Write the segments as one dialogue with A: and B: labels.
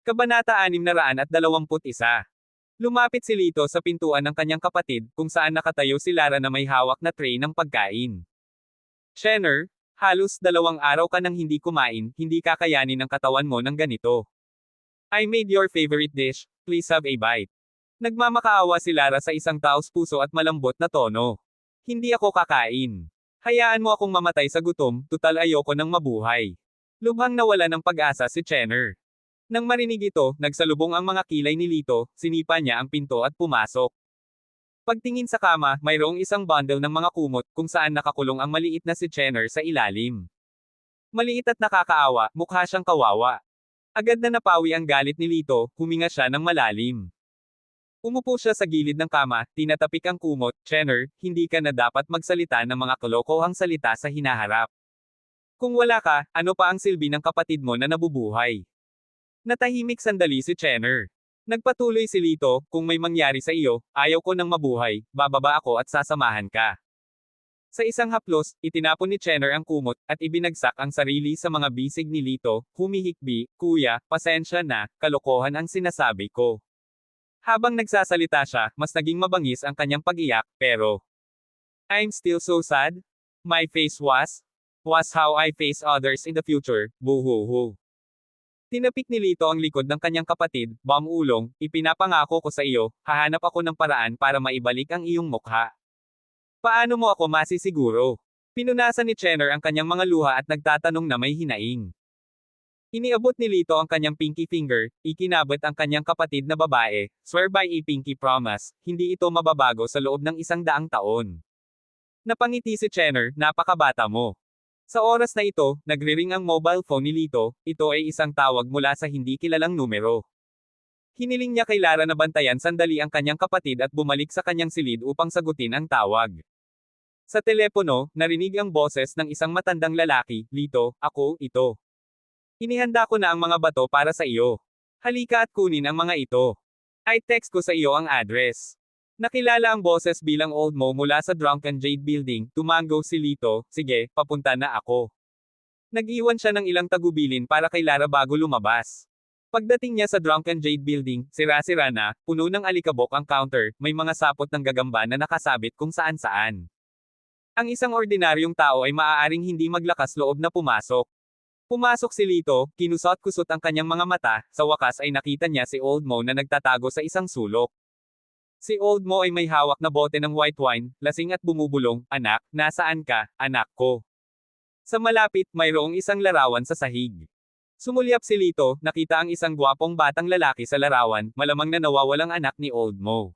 A: Kabanata 621. Lumapit si Lito sa pintuan ng kanyang kapatid, kung saan nakatayo si Lara na may hawak na tray ng pagkain. Shenner, halos 2 araw ka nang hindi kumain, hindi kakayanin ng katawan mo ng ganito. I made your favorite dish, please have a bite. Nagmamakaawa si Lara sa isang taos puso at malambot na tono. Hindi ako kakain. Hayaan mo akong mamatay sa gutom, tutal ayoko nang mabuhay. Lubhang nawala ng pag-asa si Chenner. Nang marinig ito, nagsalubong ang mga kilay ni Lito, sinipa niya ang pinto at pumasok. Pagtingin sa kama, mayroong isang bundle ng mga kumot, kung saan nakakulong ang maliit na si Chenner sa ilalim. Maliit at nakakaawa, mukha siyang kawawa. Agad na napawi ang galit ni Lito, huminga siya ng malalim. Umupo siya sa gilid ng kama, tinatapik ang kumot. Chenner, hindi ka na dapat magsalita ng mga kalokohang salita sa hinaharap. Kung wala ka, ano pa ang silbi ng kapatid mo na nabubuhay? Natahimik sandali si Chenner. Nagpatuloy si Lito, kung may mangyari sa iyo, ayaw ko nang mabuhay, bababa ako at sasamahan ka. Sa isang haplos, itinapon ni Chenner ang kumot, at ibinagsak ang sarili sa mga bisig ni Lito, humihikbi, kuya, pasensya na, kalokohan ang sinasabi ko. Habang nagsasalita siya, mas naging mabangis ang kanyang pag-iyak, pero I'm still so sad. My face was how I face others in the future, buhuhu. Tinapik ni Lito ang likod ng kanyang kapatid, Bamulong, ipinapangako ko sa iyo, hahanap ako ng paraan para maibalik ang iyong mukha. Paano mo ako masisiguro? Pinunasan ni Chenner ang kanyang mga luha at nagtatanong na may hinaing. Iniabot ni Lito ang kanyang pinky finger, ikinabot ang kanyang kapatid na babae, swear by a pinky promise, hindi ito mababago sa loob ng 100 taon. Napangiti si Chenner, napakabata mo. Sa oras na ito, nagriring ang mobile phone ni Lito, ito ay isang tawag mula sa hindi kilalang numero. Hiniling niya kay Lara na bantayan sandali ang kanyang kapatid at bumalik sa kanyang silid upang sagutin ang tawag. Sa telepono, narinig ang boses ng isang matandang lalaki, Lito, ako, ito. Inihanda ko na ang mga bato para sa iyo. Halika at kunin ang mga ito. I text ko sa iyo ang address. Nakilala ang boses bilang Old Mo mula sa Drunken Jade Building, tumango si Lito, sige, papunta na ako. Nag-iwan siya ng ilang tagubilin para kay Lara bago lumabas. Pagdating niya sa Drunken Jade Building, sira-sira na, puno ng alikabok ang counter, may mga sapot ng gagamba na nakasabit kung saan-saan. Ang isang ordinaryong tao ay maaaring hindi maglakas loob na pumasok. Pumasok si Lito, kinusot-kusot ang kanyang mga mata, sa wakas ay nakita niya si Old Mo na nagtatago sa isang sulok. Si Old Mo ay may hawak na bote ng white wine, lasing at bumubulong, anak, nasaan ka, anak ko? Sa malapit, mayroong isang larawan sa sahig. Sumulyap si Lito, nakita ang isang gwapong batang lalaki sa larawan, malamang na nawawalang anak ni Old Mo.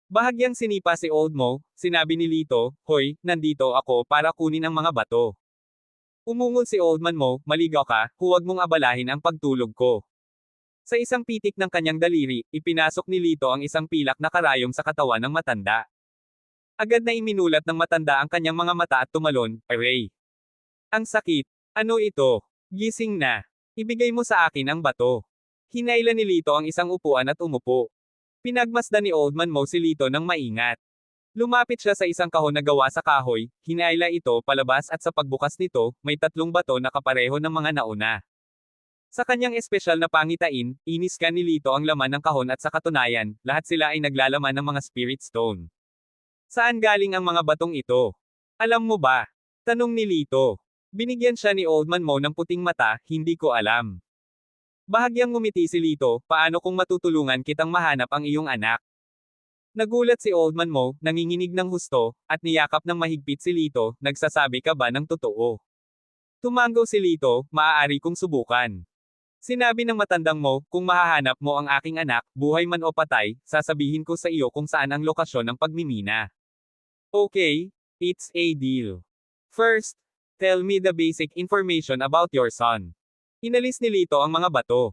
A: Bahagyang sinipa si Old Mo, sinabi ni Lito, hoy, nandito ako para kunin ang mga bato. Umungol si Old Man Mo, maligaw ka, huwag mong abalahin ang pagtulog ko. Sa isang pitik ng kanyang daliri, ipinasok ni Lito ang isang pilak na karayom sa katawan ng matanda. Agad na iminulat ng matanda ang kanyang mga mata at tumalon, aray. Ang sakit. Ano ito? Gising na. Ibigay mo sa akin ang bato. Hinailan ni Lito ang isang upuan at umupo. Pinagmasdan ni Old Man Mo si Lito ng maingat. Lumapit siya sa isang kahon na gawa sa kahoy, hinaila ito palabas at sa pagbukas nito, may 3 bato na kapareho ng mga nauna. Sa kanyang espesyal na pangitain, iniskan ni Lito ang laman ng kahon at sa katunayan, lahat sila ay naglalaman ng mga spirit stone. Saan galing ang mga batong ito? Alam mo ba? Tanong ni Lito. Binigyan siya ni Old Man Mo ng puting mata, hindi ko alam. Bahagyang ngumiti si Lito, paano kung matutulungan kitang mahanap ang iyong anak? Nagulat si Old Man Mo, nanginginig ng husto, at niyakap ng mahigpit si Lito, nagsasabi ka ba ng totoo? Tumango si Lito, maaari kong subukan. Sinabi ng matandang Mo, kung mahahanap mo ang aking anak, buhay man o patay, sasabihin ko sa iyo kung saan ang lokasyon ng pagmimina. Okay, it's a deal. First, tell me the basic information about your son. Inalis ni Lito ang mga bato.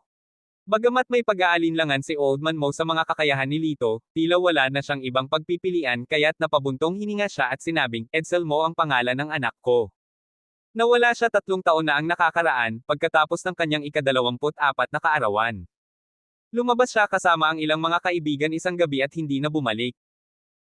A: Bagamat may pag-aalinlangan si Old Man Mo sa mga kakayahan ni Lito, tila wala na siyang ibang pagpipilian kaya't napabuntong hininga siya at sinabing, Edsel Mo ang pangalan ng anak ko. Nawala siya 3 taon na ang nakakaraan, pagkatapos ng kanyang ika-24 na kaarawan. Lumabas siya kasama ang ilang mga kaibigan isang gabi at hindi na bumalik.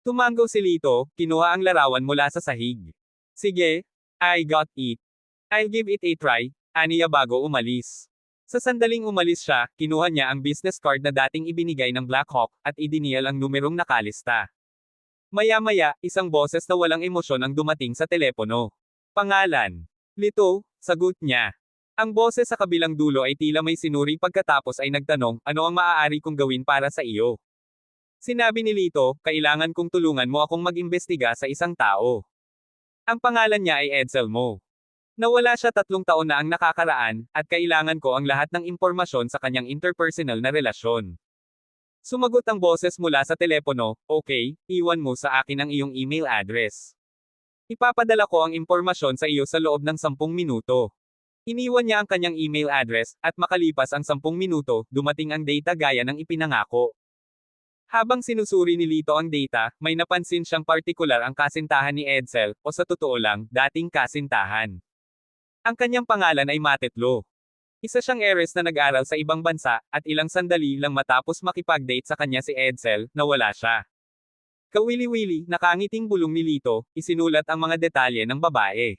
A: Tumango si Lito, kinuha ang larawan mula sa sahig. Sige, I got it. I'll give it a try, aniya bago umalis. Sa sandaling umalis siya, kinuha niya ang business card na dating ibinigay ng Blackhawk, at idinial ang numerong nakalista. Maya-maya, isang boses na walang emosyon ang dumating sa telepono. Pangalan. Lito, sagot niya. Ang boses sa kabilang dulo ay tila may sinuri pagkatapos ay nagtanong, ano ang maaari kong gawin para sa iyo? Sinabi ni Lito, kailangan kong tulungan mo akong mag-imbestiga sa isang tao. Ang pangalan niya ay Edsel Mo. Nawala siya 3 taon na ang nakakaraan, at kailangan ko ang lahat ng impormasyon sa kanyang interpersonal na relasyon. Sumagot ang boses mula sa telepono, okay, iwan mo sa akin ang iyong email address. Ipapadala ko ang impormasyon sa iyo sa loob ng 10 minuto. Iniwan niya ang kanyang email address, at makalipas ang 10 minuto, dumating ang data gaya ng ipinangako. Habang sinusuri ni Lito ang data, may napansin siyang partikular ang kasintahan ni Edsel, o sa totoo lang, dating kasintahan. Ang kanyang pangalan ay Matetlo. Isa siyang heiress na nag-aral sa ibang bansa, at ilang sandali lang matapos makipag-date sa kanya si Edsel, nawala siya. Kawili-wili, nakangiting bulong ni Lito, isinulat ang mga detalye ng babae.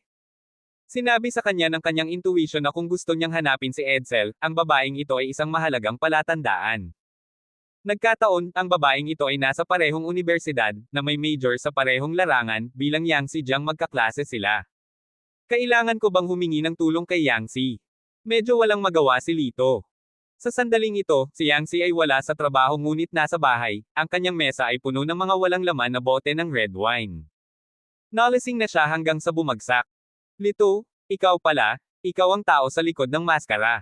A: Sinabi sa kanya ng kanyang intuition na kung gusto niyang hanapin si Edsel, ang babaeng ito ay isang mahalagang palatandaan. Nagkataon, ang babaeng ito ay nasa parehong unibersidad, na may major sa parehong larangan, bilang Yang Si Jiang magkaklase sila. Kailangan ko bang humingi ng tulong kay Yang Si? Medyo walang magawa si Lito. Sa sandaling ito, si Yang Si ay wala sa trabaho ngunit nasa bahay, ang kanyang mesa ay puno ng mga walang laman na bote ng red wine. Nalasing na siya hanggang sa bumagsak. Lito, ikaw pala, ikaw ang tao sa likod ng maskara.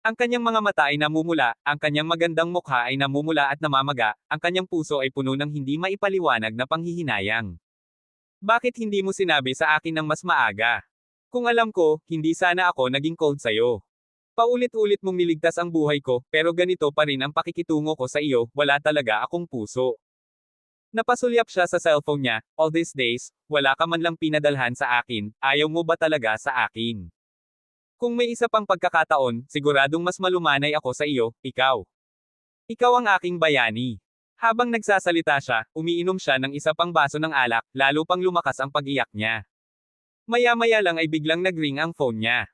A: Ang kanyang mga mata ay namumula, ang kanyang magandang mukha ay namumula at namamaga, ang kanyang puso ay puno ng hindi maipaliwanag na panghihinayang. Bakit hindi mo sinabi sa akin ng mas maaga? Kung alam ko, hindi sana ako naging cold sa'yo. Paulit-ulit mong niligtas ang buhay ko, pero ganito pa rin ang pakikitungo ko sa iyo, wala talaga akong puso. Napasulyap siya sa cellphone niya, all these days, wala ka man lang pinadalhan sa akin, ayaw mo ba talaga sa akin? Kung may isa pang pagkakataon, siguradong mas malumanay ako sa iyo, ikaw. Ikaw ang aking bayani. Habang nagsasalita siya, umiinom siya ng isa pang baso ng alak, lalo pang lumakas ang pag-iyak niya. Maya-maya lang ay biglang nag-ring ang phone niya.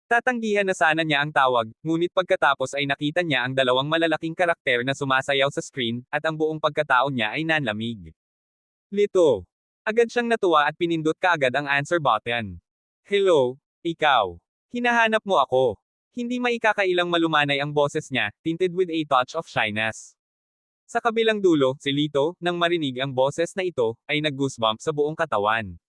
A: Tatanggihan na sana niya ang tawag, ngunit pagkatapos ay nakita niya ang 2 malalaking karakter na sumasayaw sa screen, at ang buong pagkatao niya ay nanlamig. Lito. Agad siyang natuwa at pinindot kaagad ang answer button. Hello, ikaw. Hinahanap mo ako. Hindi maikakailang malumanay ang boses niya, tinted with a touch of shyness. Sa kabilang dulo, si Lito, nang marinig ang boses na ito, ay nag-goosebump sa buong katawan.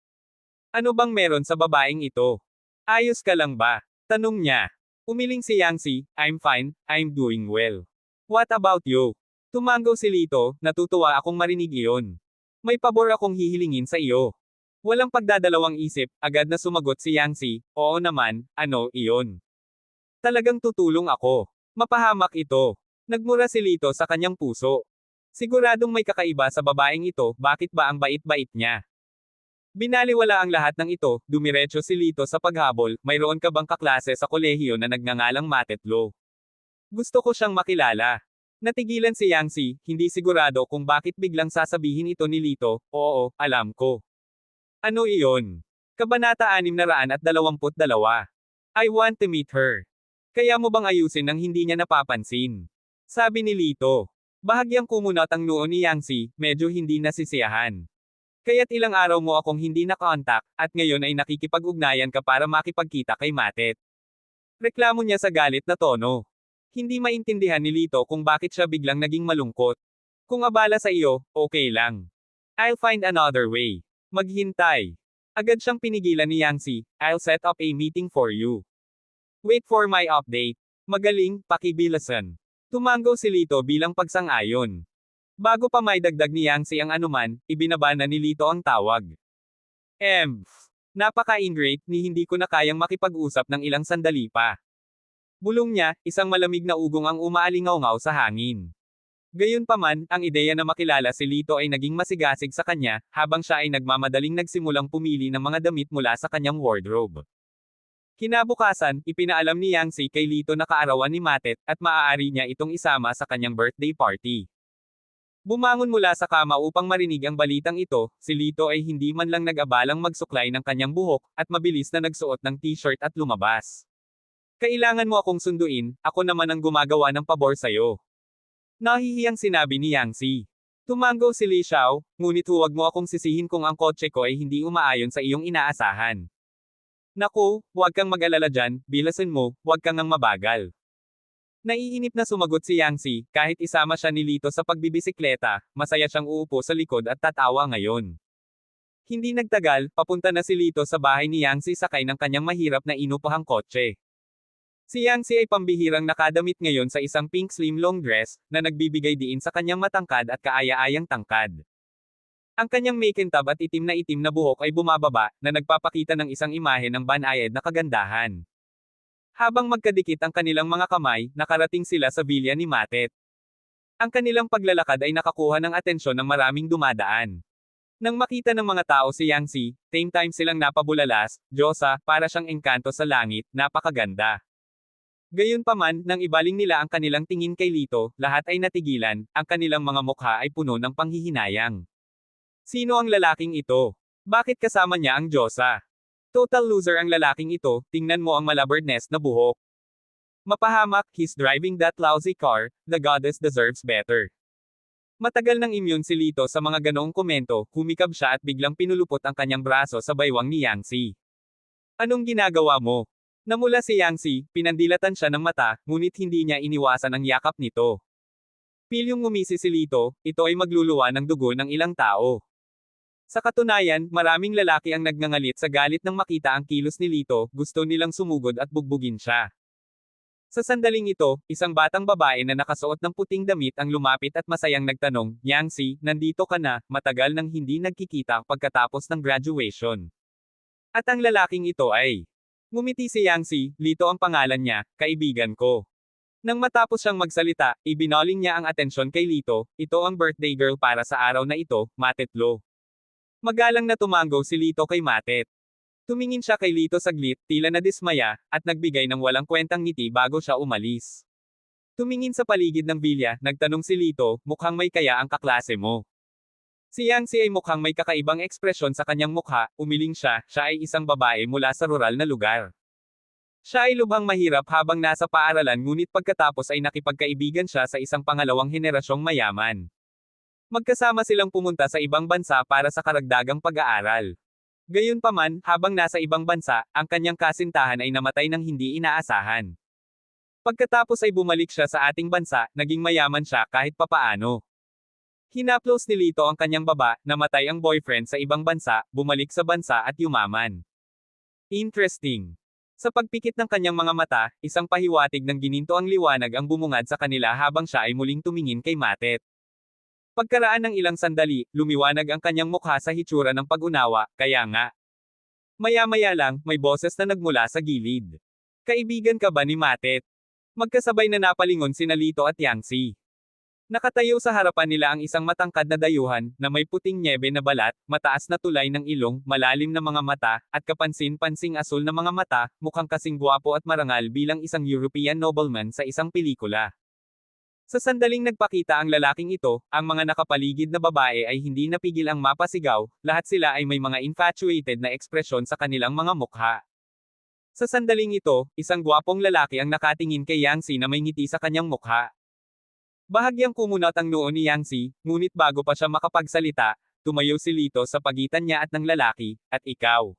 A: Ano bang meron sa babaeng ito? Ayos ka lang ba? Tanong niya. Umiling si Yang Si, I'm fine, I'm doing well. What about you? Tumango si Lito, natutuwa akong marinig iyon. May pabor akong hihilingin sa iyo. Walang pagdadalawang isip, agad na sumagot si Yang Si, oo naman, ano, iyon. Talagang tutulong ako. Mapahamak ito. Nagmura si Lito sa kanyang puso. Siguradong may kakaiba sa babaeng ito, bakit ba ang bait-bait niya? Binaliwala ang lahat ng ito, dumiretso si Lito sa paghabol, mayroon ka bang kaklase sa kolehiyo na nagngangalang Matetlo? Gusto ko siyang makilala. Natigilan si Yang Si, hindi sigurado kung bakit biglang sasabihin ito ni Lito, oo, alam ko. Ano iyon? Kabanata 622. I want to meet her. Kaya mo bang ayusin nang hindi niya napapansin? Sabi ni Lito. Bahagyang kumunat ang noo ni Yang Si, medyo hindi nasisiyahan. Kaya't ilang araw mo akong hindi na-contact, at ngayon ay nakikipag-ugnayan ka para makipagkita kay Matet. Reklamo niya sa galit na tono. Hindi maintindihan ni Lito kung bakit siya biglang naging malungkot. Kung abala sa iyo, okay lang. I'll find another way. Maghintay. Agad siyang pinigilan ni Yang Si, I'll set up a meeting for you. Wait for my update. Magaling, pakibilasan. Tumango si Lito bilang pagsang-ayon. Bago pa may dagdag ni Yang Si ang anuman, ibinaba na ni Lito ang tawag. Napaka-ingrate ni hindi ko na kayang makipag-usap ng ilang sandali pa. Bulong niya, isang malamig na ugong ang umaalingaw-ngaw sa hangin. Gayunpaman, ang ideya na makilala si Lito ay naging masigasig sa kanya, habang siya ay nagmamadaling nagsimulang pumili ng mga damit mula sa kanyang wardrobe. Kinabukasan, ipinaalam ni Yang Si kay Lito na kaarawan ni Matet, at maaari niya itong isama sa kanyang birthday party. Bumangon mula sa kama upang marinig ang balitang ito, si Lito ay hindi man lang nag-abalang magsuklay ng kanyang buhok, at mabilis na nagsuot ng t-shirt at lumabas. Kailangan mo akong sunduin, ako naman ang gumagawa ng pabor sa'yo. Nahihiyang sinabi ni Yang Si. Tumango si Li Xiao, ngunit huwag mo akong sisihin kung ang kotse ko ay hindi umaayon sa iyong inaasahan. Naku, huwag kang mag-alala dyan, bilasin mo, huwag kang ang mabagal. Naiinip na sumagot si Yang Si, kahit isama siya ni Lito sa pagbibisikleta, masaya siyang uupo sa likod at tatawa ngayon. Hindi nagtagal, papunta na si Lito sa bahay ni Yang Si sakay ng kanyang mahirap na inupahang kotse. Si Yang Si ay pambihirang nakadamit ngayon sa isang pink slim long dress, na nagbibigay diin sa kanyang matangkad at kaaya-ayang tangkad. Ang kanyang makintab at itim na buhok ay bumababa, na nagpapakita ng isang imahe ng banayad na kagandahan. Habang magkadikit ang kanilang mga kamay, nakarating sila sa villa ni Matet. Ang kanilang paglalakad ay nakakuha ng atensyon ng maraming dumadaan. Nang makita ng mga tao si Yang Si, same time silang napabulalas, Diyosa, para siyang engkanto sa langit, napakaganda. Gayunpaman, nang ibaling nila ang kanilang tingin kay Lito, lahat ay natigilan, ang kanilang mga mukha ay puno ng panghihinayang. Sino ang lalaking ito? Bakit kasama niya ang Diyosa? Total loser ang lalaking ito, tingnan mo ang malaburdness na buhok. Mapahamak, he's driving that lousy car, the goddess deserves better. Matagal nang immune si Lito sa mga ganoong komento, humikab siya at biglang pinulupot ang kanyang braso sa baywang ni Yang Si. Anong ginagawa mo? Namula si Yang Si, pinandilatan siya ng mata, ngunit hindi niya iniwasan ang yakap nito. Pilyong ngumisi si Lito, ito ay magluluwa ng dugo ng ilang tao. Sa katunayan, maraming lalaki ang nagngangalit sa galit nang makita ang kilos ni Lito, gusto nilang sumugod at bugbugin siya. Sa sandaling ito, isang batang babae na nakasuot ng puting damit ang lumapit at masayang nagtanong, Yang Si, nandito ka na, matagal nang hindi nagkikita pagkatapos ng graduation. At ang lalaking ito ay, ngumiti si Yang Si, Lito ang pangalan niya, kaibigan ko. Nang matapos siyang magsalita, ibinoling niya ang atensyon kay Lito, ito ang birthday girl para sa araw na ito, Matetlo. Magalang na tumango si Lito kay Matet. Tumingin siya kay Lito saglit, tila nadismaya, at nagbigay ng walang kwentang ngiti bago siya umalis. Tumingin sa paligid ng bilya, nagtanong si Lito, mukhang may kaya ang kaklase mo. Si Yang Si ay mukhang may kakaibang ekspresyon sa kanyang mukha, umiling siya ay isang babae mula sa rural na lugar. Siya ay lubhang mahirap habang nasa paaralan ngunit pagkatapos ay nakipagkaibigan siya sa isang pangalawang henerasyong mayaman. Magkasama silang pumunta sa ibang bansa para sa karagdagang pag-aaral. Gayunpaman, habang nasa ibang bansa, ang kanyang kasintahan ay namatay ng hindi inaasahan. Pagkatapos ay bumalik siya sa ating bansa, naging mayaman siya kahit papaano. Hinaplos ni Lito ang kanyang baba, namatay ang boyfriend sa ibang bansa, bumalik sa bansa at yumaman. Interesting. Sa pagpikit ng kanyang mga mata, isang pahiwatig ng gininto ang liwanag ang bumungad sa kanila habang siya ay muling tumingin kay Matet. Pagkaraan ng ilang sandali, lumiwanag ang kanyang mukha sa hitsura ng pag-unawa, kaya nga. Maya-maya lang, may boses na nagmula sa gilid. Kaibigan ka ba ni Matet? Magkasabay na napalingon sina Lito at Yang Si. Nakatayo sa harapan nila ang isang matangkad na dayuhan, na may puting nyebe na balat, mataas na tulay ng ilong, malalim na mga mata, at kapansin-pansing asul na mga mata, mukhang kasing gwapo at marangal bilang isang European nobleman sa isang pelikula. Sa sandaling nagpakita ang lalaking ito, ang mga nakapaligid na babae ay hindi napigil ang mapasigaw, lahat sila ay may mga infatuated na ekspresyon sa kanilang mga mukha. Sa sandaling ito, isang gwapong lalaki ang nakatingin kay Yang Si na may ngiti sa kanyang mukha. Bahagyang kumunot ang noo ni Yang Si, ngunit bago pa siya makapagsalita, tumayo si Lito sa pagitan niya at ng lalaki, at ikaw.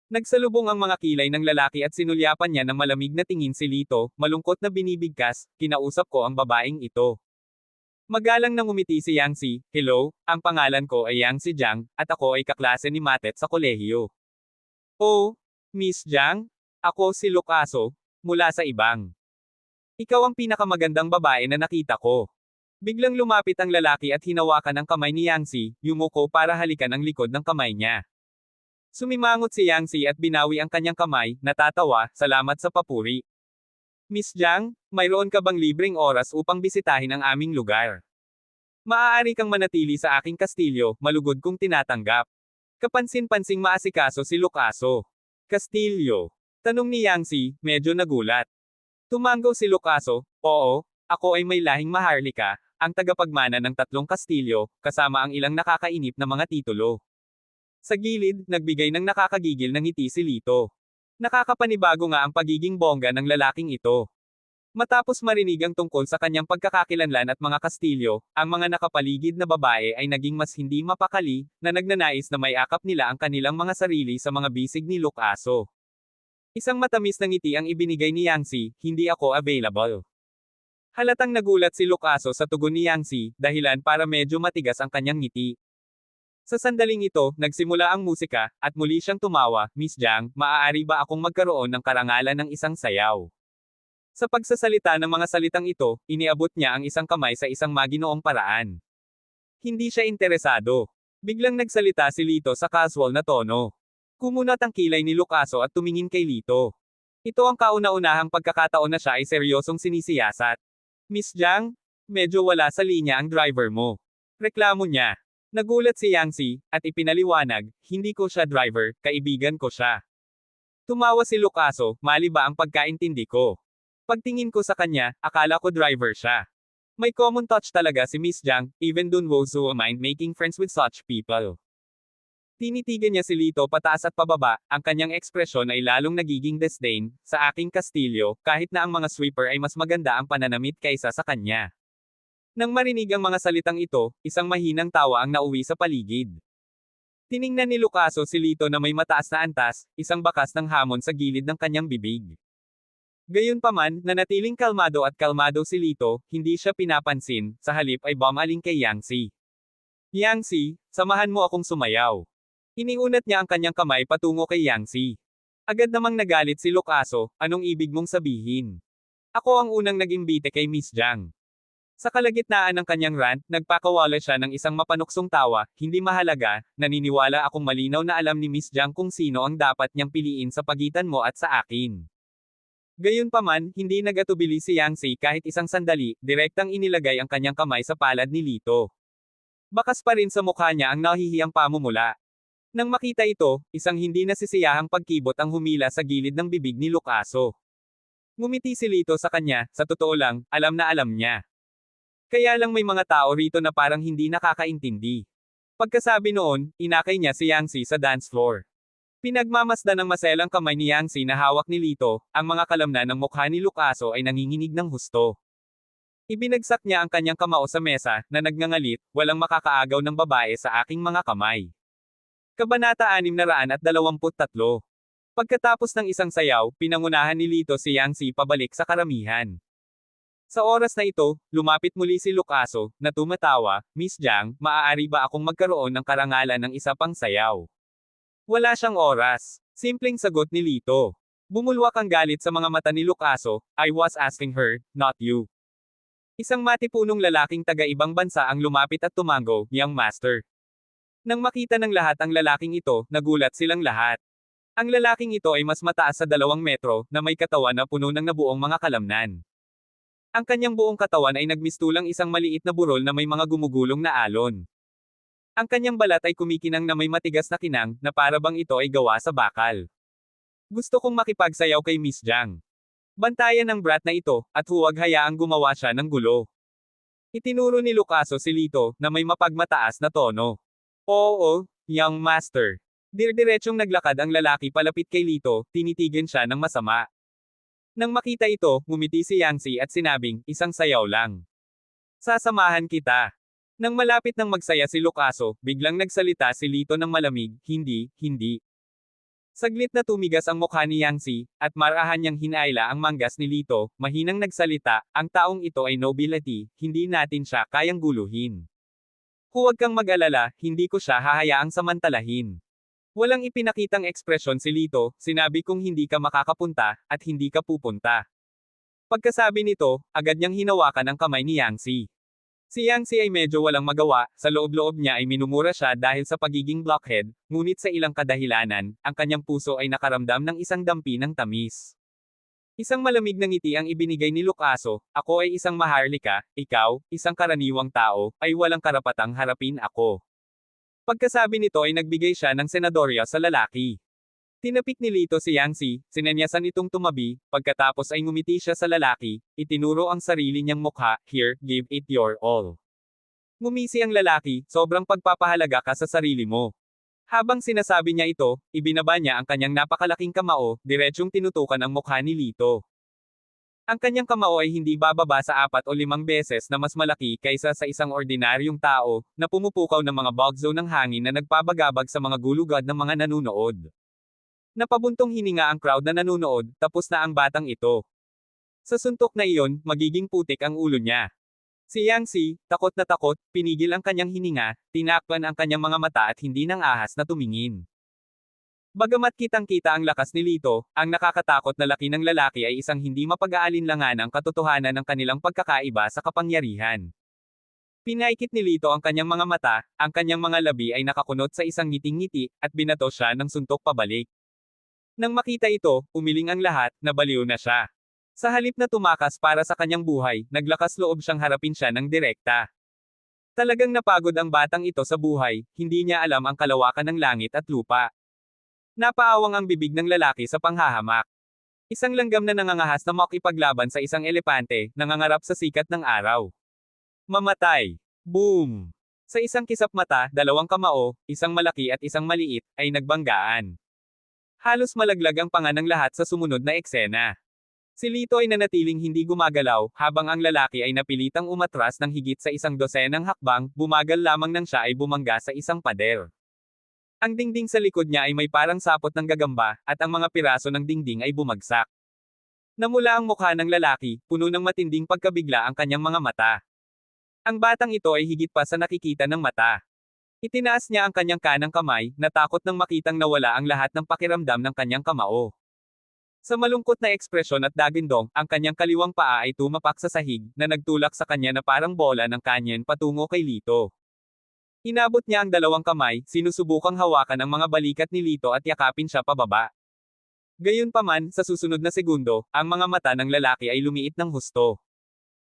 A: Nagsalubong ang mga kilay ng lalaki at sinulyapan niya ng malamig na tingin si Lito, malungkot na binibigkas, kinausap ko ang babaeng ito. Magalang na ngumiti si Yang Si, hello, ang pangalan ko ay Yang Si Jiang, at ako ay kaklase ni Matet sa kolehiyo. Oh, Miss Jiang? Ako si Lucaso, mula sa ibang. Ikaw ang pinakamagandang babae na nakita ko. Biglang lumapit ang lalaki at hinawakan ang kamay ni Yang Si, yumuko para halikan ang likod ng kamay niya. Sumimangot si Yang Si at binawi ang kanyang kamay, natatawa, salamat sa papuri. Miss Jiang, mayroon ka bang libreng oras upang bisitahin ang aming lugar? Maaari kang manatili sa aking kastilyo, malugod kong tinatanggap. Kapansin-pansing maasikaso si Lucaso. Kastilyo? Tanong ni Yang Si, medyo nagulat. Tumango si Lucaso, oo, ako ay may lahing Maharlika, ang tagapagmana ng 3 kastilyo, kasama ang ilang nakakainip na mga titulo. Sa gilid, nagbigay ng nakakagigil ng ngiti si Lito. Nakakapanibago nga ang pagiging bongga ng lalaking ito. Matapos marinig ang tungkol sa kanyang pagkakakilanlan at mga kastilyo, ang mga nakapaligid na babae ay naging mas hindi mapakali, na nagnanais na maiakap nila ang kanilang mga sarili sa mga bisig ni Lucaso. Isang matamis na ngiti ang ibinigay ni Yangtze, hindi ako available. Halatang nagulat si Lucaso sa tugon ni Yangtze, dahilan para medyo matigas ang kanyang ngiti. Sa sandaling ito, nagsimula ang musika, at muli siyang tumawa, Miss Jiang, maaari ba akong magkaroon ng karangalan ng isang sayaw? Sa pagsasalita ng mga salitang ito, iniabot niya ang isang kamay sa isang maginoong paraan. Hindi siya interesado. Biglang nagsalita si Lito sa casual na tono. Kumunat ang kilay ni Lucaso at tumingin kay Lito. Ito ang kauna-unahang pagkakataon na siya ay seryosong sinisiyasat. Miss Jiang, medyo wala sa linya ang driver mo. Reklamo niya. Nagulat si Yangtze, at ipinaliwanag, hindi ko siya driver, kaibigan ko siya. Tumawa si Lucaso, mali ba ang pagkaintindi ko? Pagtingin ko sa kanya, akala ko driver siya. May common touch talaga si Miss Jiang, even dun woes who mind making friends with such people. Tinitigan niya si Lito pataas at pababa, ang kanyang ekspresyon ay lalong nagiging disdain, sa aking kastilyo, kahit na ang mga sweeper ay mas maganda ang pananamit kaysa sa kanya. Nang marinig ang mga salitang ito, isang mahinang tawa ang nauwi sa paligid. Tiningnan ni Lucaso si Lito na may mataas na antas, isang bakas ng hamon sa gilid ng kanyang bibig. Gayunpaman, nanatiling kalmado at kalmado si Lito, hindi siya pinapansin, sa halip ay bumaling kay Yangtze. Yangtze, samahan mo akong sumayaw. Iniunat niya ang kanyang kamay patungo kay Yangtze. Agad namang nagalit si Lucaso, anong ibig mong sabihin? Ako ang unang nag-imbite kay Miss Jiang. Sa kalagitnaan ng kanyang rant, nagpakawala siya ng isang mapanuksong tawa, hindi mahalaga, naniniwala akong malinaw na alam ni Miss Jiang kung sino ang dapat niyang piliin sa pagitan mo at sa akin. Gayunpaman, hindi nagatubili si Yangtze kahit isang sandali, direktang inilagay ang kanyang kamay sa palad ni Lito. Bakas pa rin sa mukha niya ang nahihiyang pamumula. Nang makita ito, isang hindi nasisiyahang pagkibot ang humila sa gilid ng bibig ni Lucaso. Ngumiti si Lito sa kanya, sa totoo lang, alam na alam niya. Kaya lang may mga tao rito na parang hindi nakakaintindi. Pagkasabi noon, inakay niya si Yangtze sa dance floor. Pinagmamasdan ng maselang kamay ni Yangtze na hawak ni Lito, ang mga kalamnan ng mukha ni Lucaso ay nanginginig ng husto. Ibinagsak niya ang kanyang kamao sa mesa, na nagngangalit, walang makakaagaw ng babae sa aking mga kamay. Kabanata 623. Pagkatapos ng isang sayaw, pinangunahan ni Lito si Yangtze pabalik sa karamihan. Sa oras na ito, lumapit muli si Lucaso, na tumatawa, Miss Jiang, maaari ba akong magkaroon ng karangalan ng isa pang sayaw? Wala siyang oras. Simpleng sagot ni Lito. Bumulwak ang galit sa mga mata ni Lucaso, I was asking her, not you. Isang matipunong lalaking taga-ibang bansa ang lumapit at tumango, young master. Nang makita ng lahat ang lalaking ito, nagulat silang lahat. Ang lalaking ito ay mas mataas sa 2 metro, na may katawan na puno ng nabuong mga kalamnan. Ang kanyang buong katawan ay nagmistulang isang maliit na burol na may mga gumugulong na alon. Ang kanyang balat ay kumikinang na may matigas na kinang, na para bang ito ay gawa sa bakal. Gusto kong makipagsayaw kay Miss Jiang. Bantayan ng brat na ito, at huwag hayaang gumawa siya ng gulo. Itinuro ni Lucaso si Lito, na may mapagmataas na tono. Oo, young master. Dirdiretsong naglakad ang lalaki palapit kay Lito, tinitigan siya ng masama. Nang makita ito, ngumiti si Yangtze at sinabing, isang sayaw lang. Sasamahan kita. Nang malapit nang magsaya si Lucaso, biglang nagsalita si Lito ng malamig, hindi. Saglit na tumigas ang mukha ni Yangtze, at marahan niyang hinaila ang manggas ni Lito, mahinang nagsalita, ang taong ito ay nobility, hindi natin siya kayang guluhin. Huwag kang mag-alala, hindi ko siya hahayaang samantalahin. Walang ipinakitang ekspresyon si Lito, sinabi kong hindi ka makakapunta, at hindi ka pupunta. Pagkasabi nito, agad niyang hinawakan ang kamay ni Yangtze. Si Yangtze ay medyo walang magawa, sa loob-loob niya ay minumura siya dahil sa pagiging blockhead, ngunit sa ilang kadahilanan, ang kanyang puso ay nakaramdam ng isang dampi ng tamis. Isang malamig na ngiti ang ibinigay ni Lucaso, ako ay isang maharlika, ikaw, isang karaniwang tao, ay walang karapatang harapin ako. Pagkasabi nito ay nagbigay siya ng senadorya sa lalaki. Tinapik ni Lito si Yangtze, sinenyasan itong tumabi, pagkatapos ay ngumiti siya sa lalaki, itinuro ang sarili niyang mukha, here, give it your all. Ngumisi ang lalaki, sobrang pagpapahalaga ka sa sarili mo. Habang sinasabi niya ito, ibinaba niya ang kanyang napakalaking kamao, diretsyong tinutukan ang mukha ni Lito. Ang kanyang kamao ay hindi bababa sa 4 o 5 beses na mas malaki kaysa sa isang ordinaryong tao, na pumupukaw ng mga bugzo ng hangin na nagpabagabag sa mga gulugad ng mga nanunood. Napabuntong hininga ang crowd na nanunood, tapos na ang batang ito. Sa suntok na iyon, magiging putik ang ulo niya. Si Yangtze, takot na takot, pinigil ang kanyang hininga, tinakpan ang kanyang mga mata at hindi nang ahas na tumingin. Bagamat kitang-kita ang lakas ni Lito, ang nakakatakot na laki ng lalaki ay isang hindi mapag-aalinlanganang katotohanan ng kanilang pagkakaiba sa kapangyarihan. Pinaikit ni Lito ang kanyang mga mata, ang kanyang mga labi ay nakakunot sa isang ngiting-ngiti, at binato siya ng suntok pabalik. Nang makita ito, umiling ang lahat, nabaliw na siya. Sa halip na tumakas para sa kanyang buhay, naglakas loob siyang harapin siya ng direkta. Talagang napagod ang batang ito sa buhay, hindi niya alam ang kalawakan ng langit at lupa. Napaawang ang bibig ng lalaki sa panghahamak. Isang langgam na nangangahas na makipaglaban sa isang elepante, nangangarap sa sikat ng araw. Mamatay. Boom! Sa isang kisap mata, 2 kamao, isang malaki at isang maliit, ay nagbanggaan. Halos malaglag ang panga ng lahat sa sumunod na eksena. Si Lito ay nanatiling hindi gumagalaw, habang ang lalaki ay napilitang umatras ng higit sa 12 hakbang, bumagal lamang nang siya ay bumangga sa isang pader. Ang dingding sa likod niya ay may parang sapot ng gagamba, at ang mga piraso ng dingding ay bumagsak. Namula ang mukha ng lalaki, puno ng matinding pagkabigla ang kanyang mga mata. Ang batang ito ay higit pa sa nakikita ng mata. Itinaas niya ang kanyang kanang kamay, natakot nang makitang nawala ang lahat ng pakiramdam ng kanyang kamao. Sa malungkot na ekspresyon at dagindong, ang kanyang kaliwang paa ay tumapak sa sahig, na nagtulak sa kanya na parang bola ng kanyen patungo kay Lito. Inabot niya ang 2 kamay, sinusubukang hawakan ang mga balikat ni Lito at yakapin siya pababa. Gayunpaman, sa susunod na segundo, ang mga mata ng lalaki ay lumiit ng husto.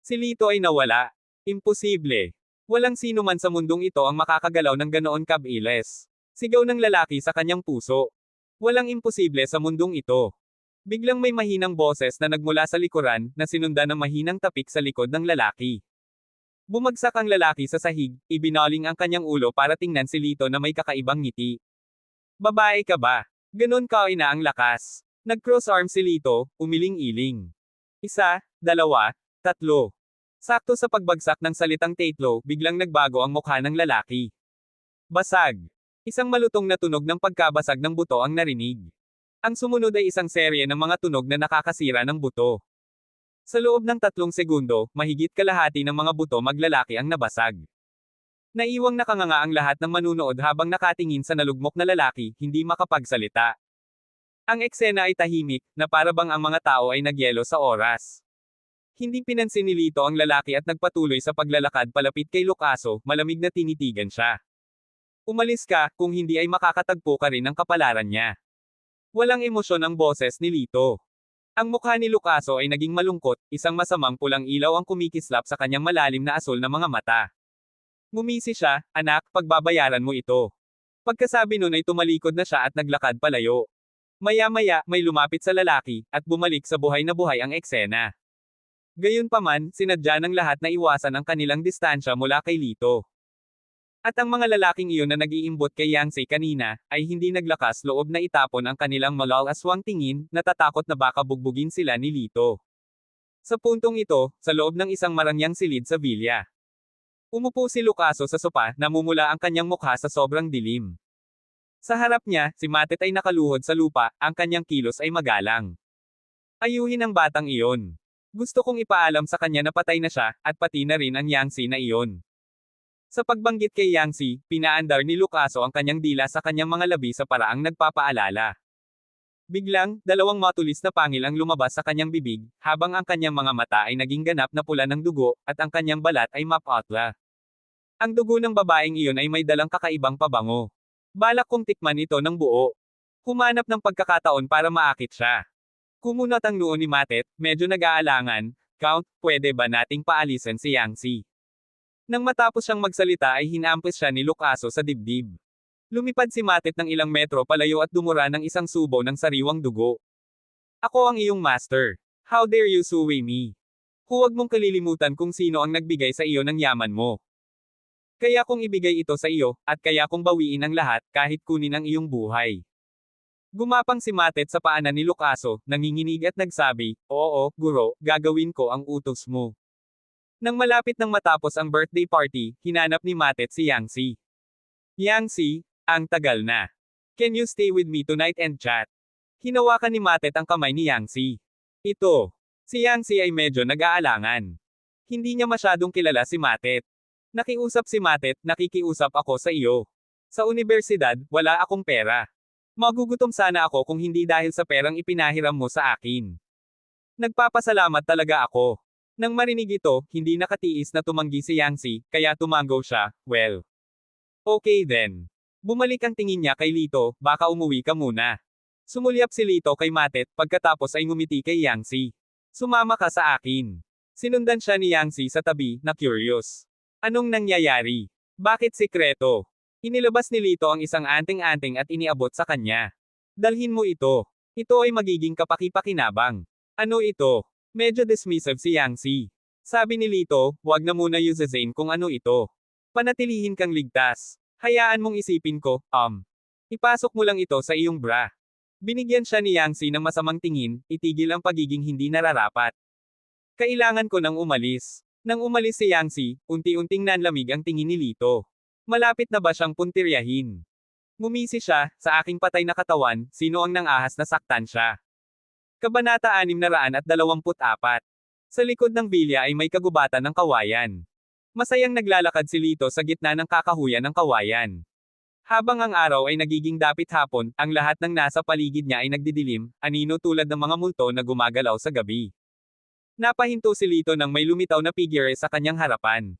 A: Si Lito ay nawala. Imposible. Walang sino man sa mundong ito ang makakagalaw ng ganoon kabilis. Sigaw ng lalaki sa kanyang puso. Walang imposible sa mundong ito. Biglang may mahinang boses na nagmula sa likuran, na sinundan ng mahinang tapik sa likod ng lalaki. Bumagsak ang lalaki sa sahig, ibinaling ang kanyang ulo para tingnan si Lito na may kakaibang ngiti. Babae ka ba? Ganon ka ina ang lakas. Nag-cross arm si Lito, umiling-iling. 1, 2, 3. Sakto sa pagbagsak ng salitang tatlo, biglang nagbago ang mukha ng lalaki. Basag. Isang malutong na tunog ng pagkabasag ng buto ang narinig. Ang sumunod ay isang serye ng mga tunog na nakakasira ng buto. Sa loob ng 3 segundo, mahigit kalahati ng mga buto maglalaki ang nabasag. Naiwang nakanganga ang lahat ng manunood habang nakatingin sa nalugmok na lalaki, hindi makapagsalita. Ang eksena ay tahimik, na parabang ang mga tao ay nagyelo sa oras. Hindi pinansin ni Lito ang lalaki at nagpatuloy sa paglalakad palapit kay Lucaso, malamig na tinitigan siya. Umalis ka, kung hindi ay makakatagpo ka rin ng kapalaran niya. Walang emosyon ang boses ni Lito. Ang mukha ni Lucaso ay naging malungkot, isang masamang pulang ilaw ang kumikislap sa kanyang malalim na asul na mga mata. Ngumisi siya, anak, pagbabayaran mo ito. Pagkasabi nun ay tumalikod na siya at naglakad palayo. Maya-maya, may lumapit sa lalaki, at bumalik sa buhay na buhay ang eksena. Gayunpaman, sinadya ng lahat na iwasan ang kanilang distansya mula kay Lito. At ang mga lalaking iyon na nag-iimbot kay Yangtze kanina, ay hindi naglakas loob na itapon ang kanilang malalaswang tingin, natatakot na baka bugbugin sila ni Lito. Sa puntong ito, sa loob ng isang marangyang silid sa villa. Umupo si Lucaso sa sopa, namumula ang kanyang mukha sa sobrang dilim. Sa harap niya, si Matet ay nakaluhod sa lupa, ang kanyang kilos ay magalang. Ayuhin ang batang iyon. Gusto kong ipaalam sa kanya na patay na siya, at pati na rin ang Yangtze na iyon. Sa pagbanggit kay Yangtze, pinaandar ni Lucaso ang kanyang dila sa kanyang mga labi sa paraang nagpapaalala. Biglang, 2 matulis na pangil ang lumabas sa kanyang bibig, habang ang kanyang mga mata ay naging ganap na pula ng dugo, at ang kanyang balat ay mapatla. Ang dugo ng babaeng iyon ay may dalang kakaibang pabango. Balak kong tikman ito ng buo. Humanap ng pagkakataon para maakit siya. Kumunat ang noo ni Matet, medyo nag-aalangan. Count, pwede ba nating paalisan si Yangtze? Nang matapos siyang magsalita ay hinampis siya ni Lucaso sa dibdib. Lumipad si Matet ng ilang metro palayo at dumura ng isang subo ng sariwang dugo. Ako ang iyong master. How dare you sway me? Huwag mong kalilimutan kung sino ang nagbigay sa iyo ng yaman mo. Kaya kong ibigay ito sa iyo, at kaya kong bawiin ang lahat, kahit kunin ang iyong buhay. Gumapang si Matet sa paanan ni Lucaso, nanginginig at nagsabi, "Oo, guro, gagawin ko ang utos mo." Nang malapit nang matapos ang birthday party, hinanap ni Matet si Yangtze. "Yangtze, ang tagal na. Can you stay with me tonight and chat?" Hinawakan ni Matet ang kamay ni Yangtze. Ito. Si Yangtze ay medyo nag-aalangan. Hindi niya masyadong kilala si Matet. Nakiusap si Matet, "Nakikiusap ako sa iyo. Sa unibersidad, wala akong pera. Magugutom sana ako kung hindi dahil sa perang ipinahiram mo sa akin. Nagpapasalamat talaga ako." Nang marinig ito, hindi nakatiis na tumanggi si Yangtze, kaya tumango siya, "Well. Okay then." Bumalik ang tingin niya kay Lito, "Baka umuwi ka muna." Sumulyap si Lito kay Matet, pagkatapos ay ngumiti kay Yangtze. "Sumama ka sa akin." Sinundan siya ni Yangtze sa tabi, na curious. Anong nangyayari? Bakit sikreto? Inilabas ni Lito ang isang anting-anting at iniabot sa kanya. "Dalhin mo ito. Ito ay magiging kapaki-pakinabang." "Ano ito?" Medyo dismissive si Yangtze. Sabi ni Lito, "Wag na muna yuzazain kung ano ito. Panatilihin kang ligtas. Hayaan mong isipin ko, ipasok mo lang ito sa iyong bra." Binigyan siya ni Yangtze ng masamang tingin, itigil ang pagiging hindi nararapat. "Kailangan ko nang umalis." Nang umalis si Yangtze, unti-unting nanlamig ang tingin ni Lito. Malapit na ba siyang puntiryahin? Ngumisi siya, "Sa aking patay na katawan, sino ang nang-ahas na saktan siya?" Kabanata 624. Sa likod ng bilya ay may kagubatan ng kawayan. Masayang naglalakad si Lito sa gitna ng kakahuyan ng kawayan. Habang ang araw ay nagiging dapit hapon, ang lahat ng nasa paligid niya ay nagdidilim, anino tulad ng mga multo na gumagalaw sa gabi. Napahinto si Lito nang may lumitaw na figure sa kanyang harapan.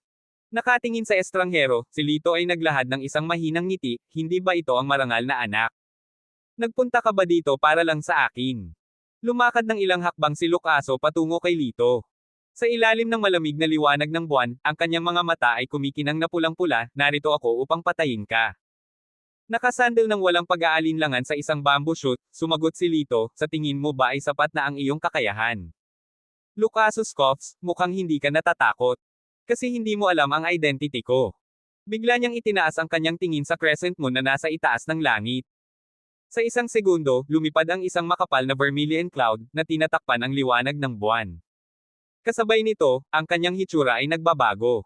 A: Nakatingin sa estranghero, si Lito ay naglahad ng isang mahinang ngiti, "Hindi ba ito ang marangal na anak? Nagpunta ka ba dito para lang sa akin?" Lumakad ng ilang hakbang si Lucaso patungo kay Lito. Sa ilalim ng malamig na liwanag ng buwan, ang kanyang mga mata ay kumikinang na pulang-pula, "Narito ako upang patayin ka." Nakasandal ng walang pag-aalinlangan sa isang bamboo shoot, sumagot si Lito, "Sa tingin mo ba ay sapat na ang iyong kakayahan?" Lucaso scoffs, "Mukhang hindi ka natatakot. Kasi hindi mo alam ang identity ko." Bigla niyang itinaas ang kanyang tingin sa crescent moon na nasa itaas ng langit. Sa isang segundo, lumipad ang isang makapal na vermilion cloud, na tinatakpan ang liwanag ng buwan. Kasabay nito, ang kanyang hitsura ay nagbabago.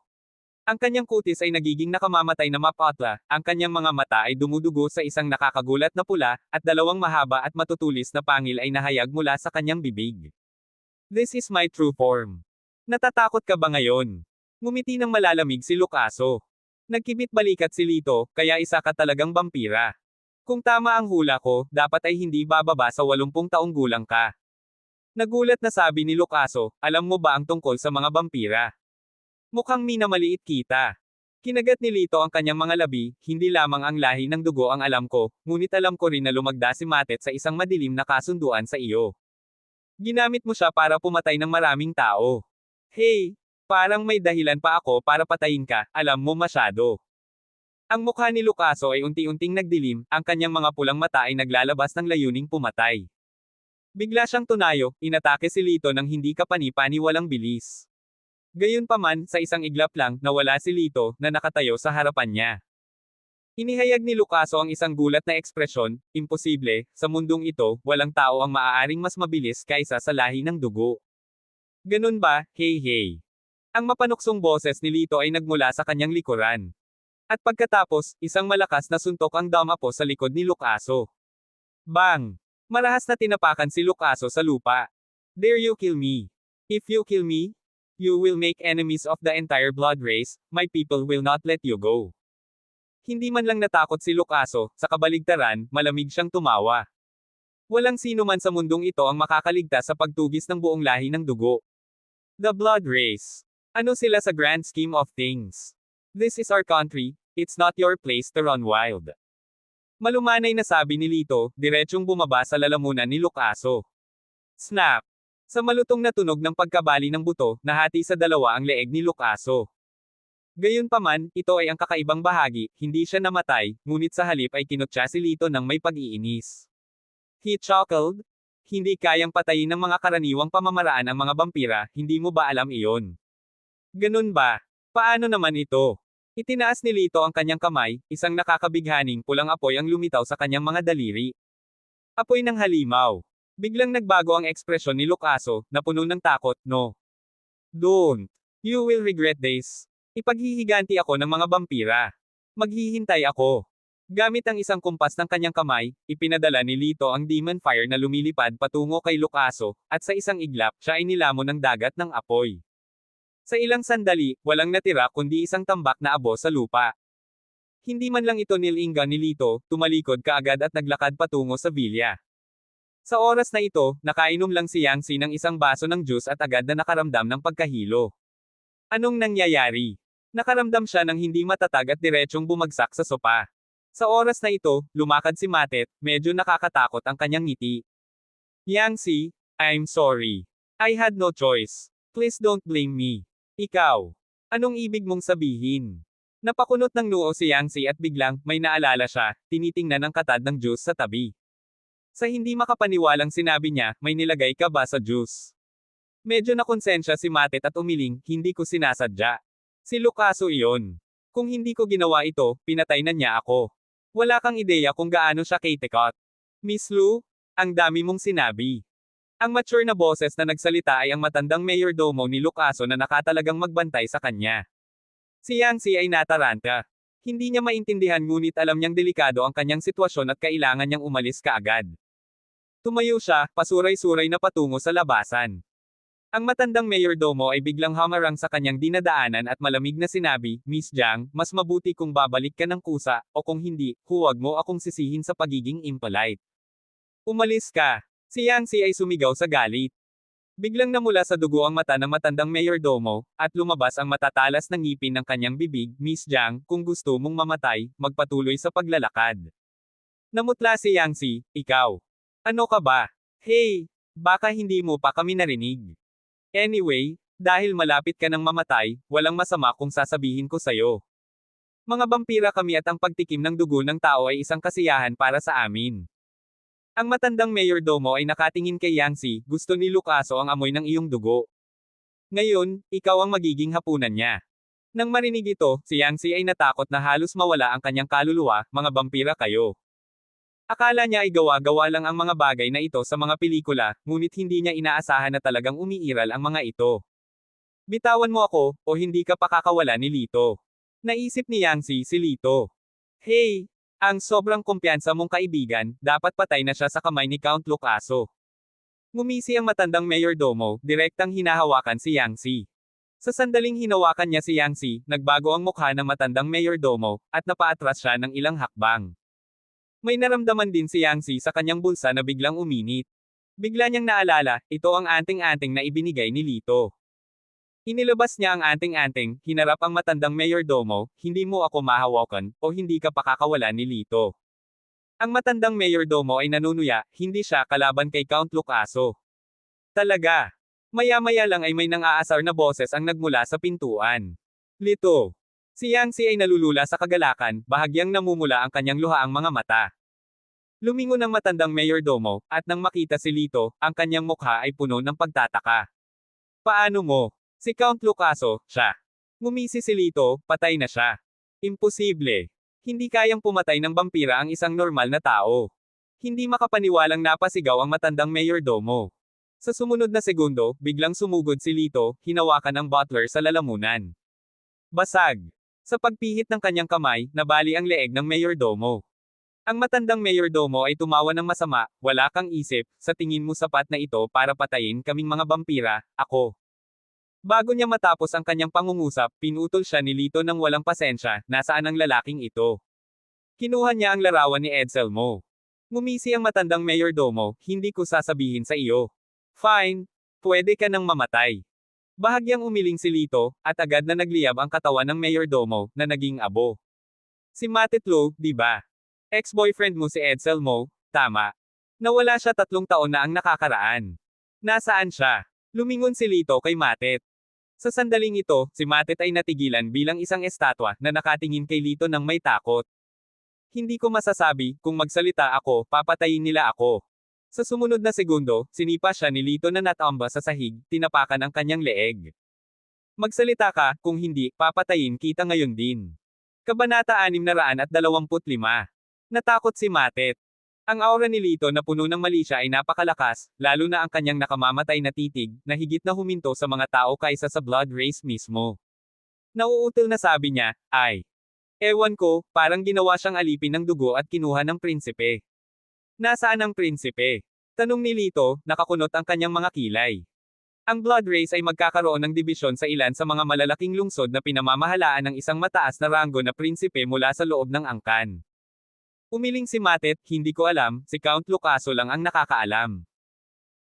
A: Ang kanyang kutis ay nagiging nakamamatay na mapatla, ang kanyang mga mata ay dumudugo sa isang nakakagulat na pula, at dalawang mahaba at matutulis na pangil ay nahayag mula sa kanyang bibig. "This is my true form. Natatakot ka ba ngayon?" Ngumiti ng malalamig si Lucaso. Nagkibit balikat si Lito, "Kaya isa ka talagang vampira. Kung tama ang hula ko, dapat ay hindi bababa sa 80 taong gulang ka." Nagulat na sabi ni Lucaso, "Alam mo ba ang tungkol sa mga vampira? Mukhang minamaliit kita." Kinagat ni Lito ang kanyang mga labi, "Hindi lamang ang lahi ng dugo ang alam ko, ngunit alam ko rin na lumagda si Matet sa isang madilim na kasunduan sa iyo. Ginamit mo siya para pumatay ng maraming tao. Hey, parang may dahilan pa ako para patayin ka, alam mo masyado." Ang mukha ni Lucaso ay unti-unting nagdilim, ang kanyang mga pulang mata ay naglalabas ng layuning pumatay. Bigla siyang tunayo, inatake si Lito ng hindi kapani-paniwalang bilis. Gayunpaman, sa isang iglap lang, nawala si Lito, na nakatayo sa harapan niya. Inihayag ni Lucaso ang isang gulat na ekspresyon, "Imposible, sa mundong ito, walang tao ang maaaring mas mabilis kaysa sa lahi ng dugo." "Ganun ba, hey hey?" Ang mapanuksong boses ni Lito ay nagmula sa kanyang likuran. At pagkatapos, isang malakas na suntok ang damapo sa likod ni Lucaso. Bang! Marahas na tinapakan si Lucaso sa lupa. "Dare you kill me? If you kill me, you will make enemies of the entire blood race, my people will not let you go." Hindi man lang natakot si Lucaso, sa kabaligtaran, malamig siyang tumawa. Walang sino man sa mundong ito ang makakaligtas sa pagtugis ng buong lahi ng dugo. The blood race. Ano sila sa grand scheme of things? This is our country, it's not your place to run wild. Malumanay na sabi ni Lito, diretsyong bumaba sa lalamunan ni Lucaso. Snap! Sa malutong na tunog ng pagkabali ng buto, nahati sa dalawa ang leeg ni Lucaso. Gayunpaman, ito ay ang kakaibang bahagi, hindi siya namatay, ngunit sa halip ay kinutya si Lito ng may pag-iinis. He chuckled. "Hindi kayang patayin ng mga karaniwang pamamaraan ang mga vampira, hindi mo ba alam iyon?" "Ganun ba? Paano naman ito?" Itinaas ni Lito ang kanyang kamay, isang nakakabighaning pulang apoy ang lumitaw sa kanyang mga daliri. Apoy ng halimaw. Biglang nagbago ang ekspresyon ni Lucaso, na puno ng takot, no. Don't. You will regret this. Ipaghihiganti ako ng mga vampira. Maghihintay ako. Gamit ang isang kumpas ng kanyang kamay, ipinadala ni Lito ang demon fire na lumilipad patungo kay Lucaso, at sa isang iglap, siya ay nilamon ng dagat ng apoy. Sa ilang sandali, walang natira kundi isang tambak na abo sa lupa. Hindi man lang ito nilinggan ni Lito, tumalikod kaagad at naglakad patungo sa villa. Sa oras na ito, nakainom lang si Yang Si ng isang baso ng juice at agad na nakaramdam ng pagkahilo. Anong nangyayari? Nakaramdam siya ng hindi matatag at diretsyong bumagsak sa sopa. Sa oras na ito, lumakad si Matet, medyo nakakatakot ang kanyang ngiti. Yang Si, I'm sorry. I had no choice. Please don't blame me. Ikaw. Anong ibig mong sabihin? Napakunot ng noo si Yang Si at biglang, may naalala siya, tinitingnan ang katad ng juice sa tabi. Sa hindi makapaniwalang sinabi niya, may nilagay ka ba sa juice? Medyo nakonsensya si Matet at umiling, hindi ko sinasadya. Si Lucaso iyon. Kung hindi ko ginawa ito, pinatay na niya ako. Wala kang ideya kung gaano siya kaitekot. Miss Lu, ang dami mong sinabi. Ang mature na boses na nagsalita ay ang matandang mayordomo ni Lucaso na nakatalagang magbantay sa kanya. Si Yang Si ay nataranta. Hindi niya maintindihan ngunit alam niyang delikado ang kanyang sitwasyon at kailangan niyang umalis kaagad. Tumayo siya, pasuray-suray na patungo sa labasan. Ang matandang mayordomo ay biglang hamarang sa kanyang dinadaanan at malamig na sinabi, Miss Jiang, mas mabuti kung babalik ka ng kusa, o kung hindi, huwag mo akong sisihin sa pagiging impolite. Umalis ka! Si Yang Si ay sumigaw sa galit. Biglang namula sa dugo ang mata ng matandang mayordomo, at lumabas ang matatalas na ngipin ng kanyang bibig, Miss Jiang, kung gusto mong mamatay, magpatuloy sa paglalakad. Namutla si Yang Si, ikaw. Ano ka ba? Hey! Baka hindi mo pa kami narinig. Anyway, dahil malapit ka ng mamatay, walang masama kung sasabihin ko sa'yo. Mga vampira kami at ang pagtikim ng dugo ng tao ay isang kasiyahan para sa amin. Ang matandang mayordomo ay nakatingin kay Yang Si, gusto ni Lucaso ang amoy ng iyong dugo. Ngayon, ikaw ang magiging hapunan niya. Nang marinig ito, si Yang Si ay natakot na halos mawala ang kanyang kaluluwa, mga vampira kayo. Akala niya ay gawa-gawa lang ang mga bagay na ito sa mga pelikula, ngunit hindi niya inaasahan na talagang umiiral ang mga ito. Bitawan mo ako, o hindi ka pakakawala ni Lito. Naisip ni Yang Si Lito. Hey! Ang sobrang kumpiyansa mong kaibigan, dapat patay na siya sa kamay ni Count Lucaso. Ngumisi ang matandang mayordomo, direktang hinahawakan si Yang Si. Sa sandaling hinawakan niya si Yang Si, nagbago ang mukha ng matandang mayordomo, at napaatras siya ng ilang hakbang. May naramdaman din si Yang Si sa kanyang bulsa na biglang uminit. Bigla niyang naalala, ito ang anting-anting na ibinigay ni Lito. Inilabas niya ang anting-anting, hinarap ang matandang mayordomo, hindi mo ako mahawakan, o hindi ka pakakawala ni Lito. Ang matandang mayordomo ay nanunuya, hindi siya kalaban kay Count Lucaso. Talaga. Maya-maya lang ay may nang-aasar na boses ang nagmula sa pintuan. Lito. Si Yang Si ay nalulula sa kagalakan, bahagyang namumula ang kanyang luhaang mga mata. Lumingon ang matandang mayordomo, at nang makita si Lito, ang kanyang mukha ay puno ng pagtataka. Paano mo? Si Count Lucaso, siya. Ngumisi si Lito, patay na siya. Imposible. Hindi kayang pumatay ng vampira ang isang normal na tao. Hindi makapaniwalang napasigaw ang matandang mayordomo. Sa sumunod na segundo, biglang sumugod si Lito, hinawakan ang butler sa lalamunan. Basag. Sa pagpihit ng kanyang kamay, nabali ang leeg ng mayordomo. Ang matandang mayordomo ay tumawa ng masama, wala kang isip, sa tingin mo sapat na ito para patayin kaming mga vampira, ako. Bago niya matapos ang kanyang pangungusap, pinutol siya ni Lito ng walang pasensya, nasaan ang lalaking ito. Kinuha niya ang larawan ni Edselmo. Ngumisi ang matandang mayordomo, hindi ko sasabihin sa iyo. Fine, pwede ka nang mamatay. Bahagyang umiling si Lito, at agad na nagliyab ang katawan ng mayordomo, na naging abo. Si Matitlo, di ba? Ex-boyfriend mo si Edselmo, tama. Nawala siya 3 taon na ang nakakaraan. Nasaan siya? Lumingon si Lito kay Matet. Sa sandaling ito, si Matet ay natigilan bilang isang estatwa na nakatingin kay Lito ng may takot. Hindi ko masasabi, kung magsalita ako, papatayin nila ako. Sa sumunod na segundo, sinipa siya ni Lito na natamba sa sahig, tinapakan ang kanyang leeg. Magsalita ka, kung hindi, papatayin kita ngayon din. Kabanata 625. Natakot si Matet. Ang aura ni Lito na puno ng mali siya ay napakalakas, lalo na ang kanyang nakamamatay na titig, na higit na huminto sa mga tao kaysa sa blood race mismo. Nauutal na sabi niya, ay. Ewan ko, parang ginawa siyang alipin ng dugo at kinuha ng prinsipe. Nasaan ang prinsipe? Tanong ni Lito, nakakunot ang kanyang mga kilay. Ang blood race ay magkakaroon ng dibisyon sa ilan sa mga malalaking lungsod na pinamamahalaan ng isang mataas na ranggo na prinsipe mula sa loob ng angkan. Umiling si Matet, hindi ko alam, si Count Lucaso lang ang nakakaalam.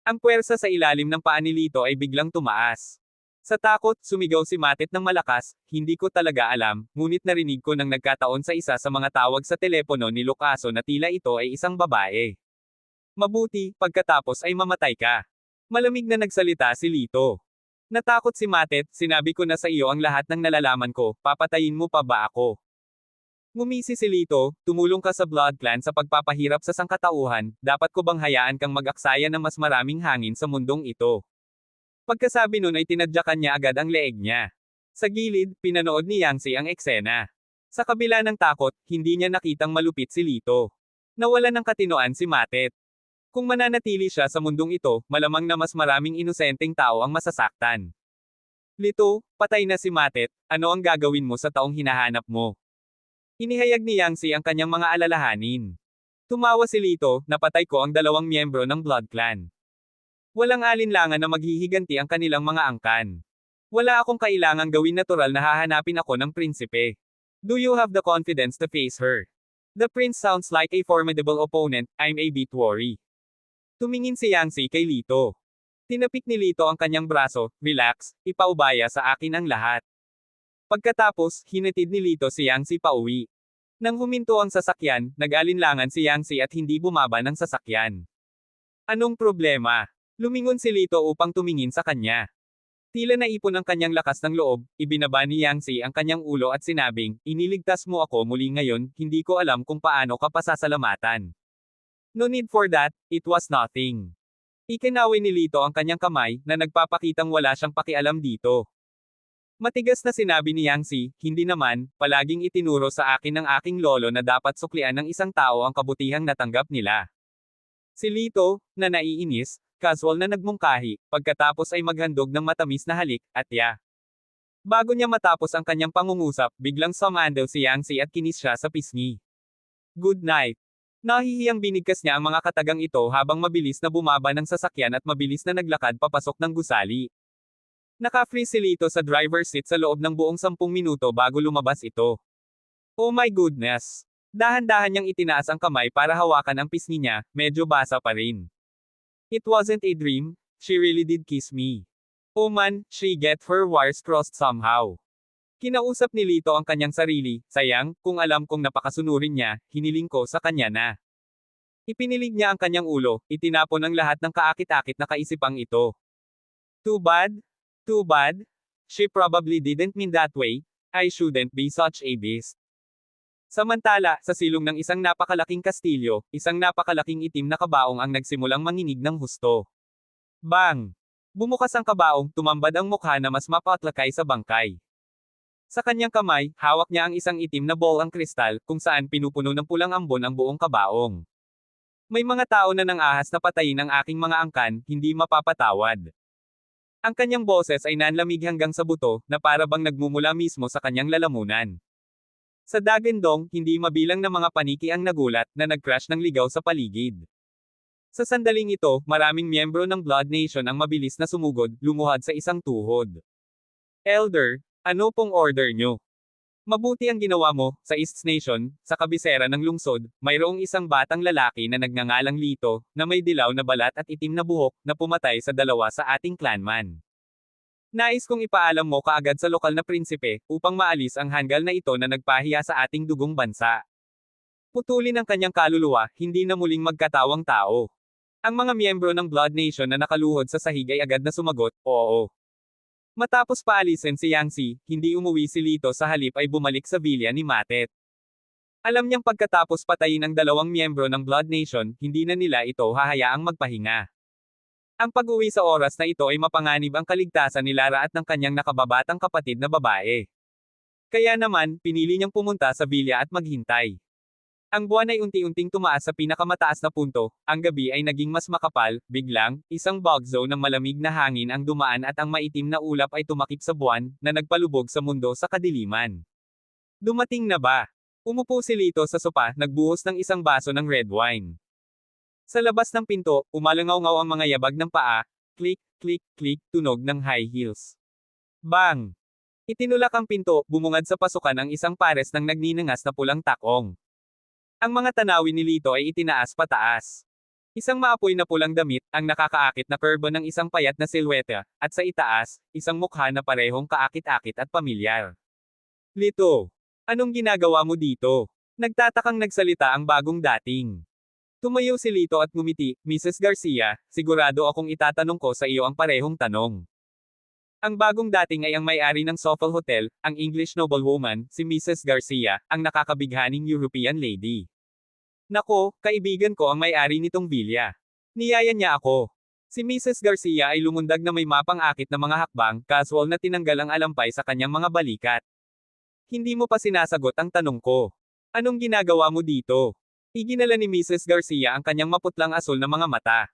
A: Ang puwersa sa ilalim ng paa ni Lito ay biglang tumaas. Sa takot, sumigaw si Matet ng malakas, hindi ko talaga alam, ngunit narinig ko nang nagkataon sa isa sa mga tawag sa telepono ni Lucaso na tila ito ay isang babae. Mabuti, pagkatapos ay mamatay ka. Malamig na nagsalita si Lito. Natakot si Matet, sinabi ko na sa iyo ang lahat ng nalalaman ko, papatayin mo pa ba ako? Ngumisi si Lito, tumulong ka sa Blood Clan sa pagpapahirap sa sangkatauhan, dapat ko bang hayaan kang mag-aksaya ng mas maraming hangin sa mundong ito? Pagkasabi nun ay tinadyakan niya agad ang leeg niya. Sa gilid, pinanood ni Yangtze ang eksena. Sa kabila ng takot, hindi niya nakitang malupit si Lito. Nawalan ng katinoan si Matet. Kung mananatili siya sa mundong ito, malamang na mas maraming inosenteng tao ang masasaktan. Lito, patay na si Matet, ano ang gagawin mo sa taong hinahanap mo? Inihayag ni Yangtze ang kanyang mga alalahanin. Tumawa si Lito, napatay ko ang 2 miyembro ng Blood Clan. Walang alinlangan na maghihiganti ang kanilang mga angkan. Wala akong kailangang gawin natural na hahanapin ako ng prinsipe. Do you have the confidence to face her? The prince sounds like a formidable opponent, I'm a bit worried. Tumingin si Yangtze kay Lito. Tinapik ni Lito ang kanyang braso, relax, ipaubaya sa akin ang lahat. Pagkatapos, hinatid ni Lito si Yangtze pauwi. Nang huminto ang sasakyan, nag-alinlangan si Yangtze at hindi bumaba ng sasakyan. Anong problema? Lumingon si Lito upang tumingin sa kanya. Tila naipon ang kanyang lakas ng loob, ibinaba ni Yangtze ang kanyang ulo at sinabing, iniligtas mo ako muli ngayon, hindi ko alam kung paano ka pasasalamatan. No need for that, it was nothing. Ikinawi ni Lito ang kanyang kamay, na nagpapakitang wala siyang pakialam dito. Matigas na sinabi ni Yangtze, hindi naman, palaging itinuro sa akin ng aking lolo na dapat suklian ng isang tao ang kabutihang natanggap nila. Si Lito, na naiinis, casual na nagmungkahi, pagkatapos ay maghandog ng matamis na halik, at ya. Bago niya matapos ang kanyang pangungusap, biglang sumandal si Yangtze at kinis siya sa pisngi. Good night. Nahihiyang binigkas niya ang mga katagang ito habang mabilis na bumaba ng sasakyan at mabilis na naglakad papasok ng gusali. Naka-free si Lito sa driver's seat sa loob ng buong 10 minuto bago lumabas ito. Oh my goodness! Dahan-dahan niyang itinaas ang kamay para hawakan ang pisngi niya, medyo basa pa rin. It wasn't a dream, she really did kiss me. Oh man, she get her wires crossed somehow. Kinausap ni Lito ang kanyang sarili, sayang, kung alam kong napakasunurin niya, hiniling ko sa kanya na. Ipinilig niya ang kanyang ulo, itinapon ang lahat ng kaakit-akit na kaisipang ito. Too bad? Too bad? She probably didn't mean that way, I shouldn't be such a beast. Samantala, sa silong ng isang napakalaking kastilyo, isang napakalaking itim na kabaong ang nagsimulang manginig ng husto. Bang! Bumukas ang kabaong, tumambad ang mukha na mas mapatlakay sa bangkay. Sa kanyang kamay, hawak niya ang isang itim na ball ang kristal, kung saan pinupuno ng pulang ambon ang buong kabaong. May mga tao na nang ahas na patayin ang aking mga angkan, hindi mapapatawad. Ang kanyang boses ay nanlamig hanggang sa buto, na para bang nagmumula mismo sa kanyang lalamunan. Sa Dagandong, hindi mabilang na mga paniki ang nagulat, na nag-crash ng ligaw sa paligid. Sa sandaling ito, maraming miyembro ng Blood Nation ang mabilis na sumugod, lumuhad sa isang tuhod. Elder, ano pong order nyo? Mabuti ang ginawa mo, sa East Nation, sa kabisera ng lungsod, mayroong isang batang lalaki na nagngangalang Lito, na may dilaw na balat at itim na buhok, na pumatay sa 2 sa ating clanman. Nais kong ipaalam mo kaagad sa lokal na prinsipe, upang maalis ang hanggal na ito na nagpahiya sa ating dugong bansa. Putulin ang kanyang kaluluwa, hindi na muling magkatawang tao. Ang mga miyembro ng Blood Nation na nakaluhod sa sahig ay agad na sumagot, oo. Matapos paalisin si Yangtze, hindi umuwi si Lito sa halip ay bumalik sa villa ni Matet. Alam niyang pagkatapos patayin ang 2 miyembro ng Blood Nation, hindi na nila ito hahayaang magpahinga. Ang pag-uwi sa oras na ito ay mapanganib ang kaligtasan ni Lara at ng kanyang nakababatang kapatid na babae. Kaya naman, pinili niyang pumunta sa bilya at maghintay. Ang buwan ay unti-unting tumaas sa pinakamataas na punto, ang gabi ay naging mas makapal, biglang, isang bog zone ng malamig na hangin ang dumaan at ang maitim na ulap ay tumakip sa buwan, na nagpalubog sa mundo sa kadiliman. Dumating na ba? Umupo si Lito sa sopa, nagbuhos ng isang baso ng red wine. Sa labas ng pinto, umalangaw-ngaw ang mga yabag ng paa, click, click, click, tunog ng high heels. Bang! Itinulak ang pinto, bumungad sa pasukan ang isang pares ng nagninangas na pulang takong. Ang mga tanawin ni Lito ay itinaas pataas. Isang maapoy na pulang damit, ang nakakaakit na kurbo ng isang payat na silweta, at sa itaas, isang mukha na parehong kaakit-akit at pamilyar. Lito, anong ginagawa mo dito? Nagtatakang nagsalita ang bagong dating. Tumayo si Lito at ngumiti, Mrs. Garcia, sigurado akong itatanong ko sa iyo ang parehong tanong. Ang bagong dating ay ang may-ari ng Soffel Hotel, ang English noblewoman, si Mrs. Garcia, ang nakakabighaning European lady. Nako, kaibigan ko ang may-ari nitong bilya. Niyaya niya ako. Si Mrs. Garcia ay lumundag na may mapang-akit na mga hakbang, casual na tinanggal ang alampay sa kanyang mga balikat. Hindi mo pa sinasagot ang tanong ko. Anong ginagawa mo dito? Iginala ni Mrs. Garcia ang kanyang maputlang asul na mga mata.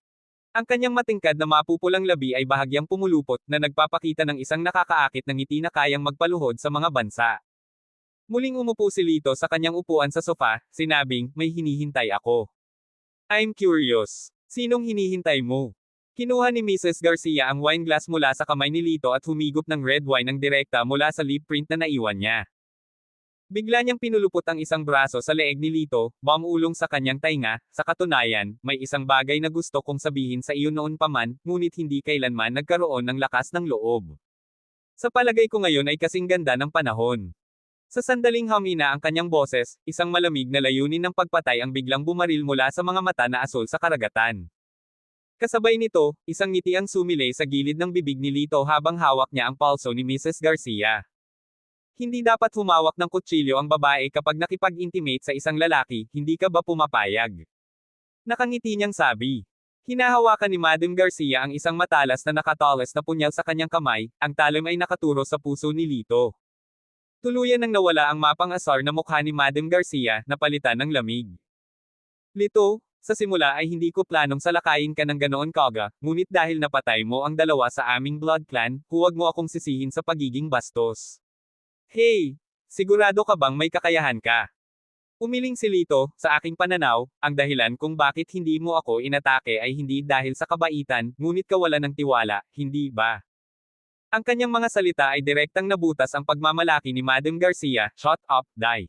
A: Ang kanyang matingkad na mapupulang labi ay bahagyang pumulupot na nagpapakita ng isang nakakaakit na ngiti na kayang magpaluhod sa mga bansa. Muling umupo si Lito sa kanyang upuan sa sofa, sinabing, may hinihintay ako. I'm curious. Sinong hinihintay mo? Kinuha ni Mrs. Garcia ang wine glass mula sa kamay ni Lito at humigop ng red wine ng direkta mula sa lip print na naiwan niya. Bigla niyang pinulupot ang isang braso sa leeg ni Lito, bumulong sa kanyang tainga, sa katunayan, may isang bagay na gusto kong sabihin sa iyo noon pa man, ngunit hindi kailanman nagkaroon ng lakas ng loob. Sa palagay ko ngayon ay kasing ganda ng panahon. Sa sandaling humina ang kanyang boses, isang malamig na layunin ng pagpatay ang biglang bumaril mula sa mga mata na asul sa karagatan. Kasabay nito, isang ngiti ang sumilay sa gilid ng bibig ni Lito habang hawak niya ang palso ni Mrs. Garcia. Hindi dapat humawak ng kutsilyo ang babae kapag nakipag-intimate sa isang lalaki, hindi ka ba pumapayag? Nakangiti niyang sabi. Hinahawakan ni Madam Garcia ang isang matalas na nakatalas na punyal sa kanyang kamay, ang talim ay nakaturo sa puso ni Lito. Tuluyan nang nawala ang mapang-asar na mukha ni Madam Garcia, napalitan ng lamig. Lito, sa simula ay hindi ko planong salakayin ka ng ganoon kaga, ngunit dahil napatay mo ang dalawa sa aming blood clan, huwag mo akong sisihin sa pagiging bastos. Hey! Sigurado ka bang may kakayahan ka? Umiling si Lito, sa aking pananaw, ang dahilan kung bakit hindi mo ako inatake ay hindi dahil sa kabaitan, ngunit kawalan ng tiwala, hindi ba? Ang kanyang mga salita ay direktang nabutas ang pagmamalaki ni Madam Garcia, shut up, die.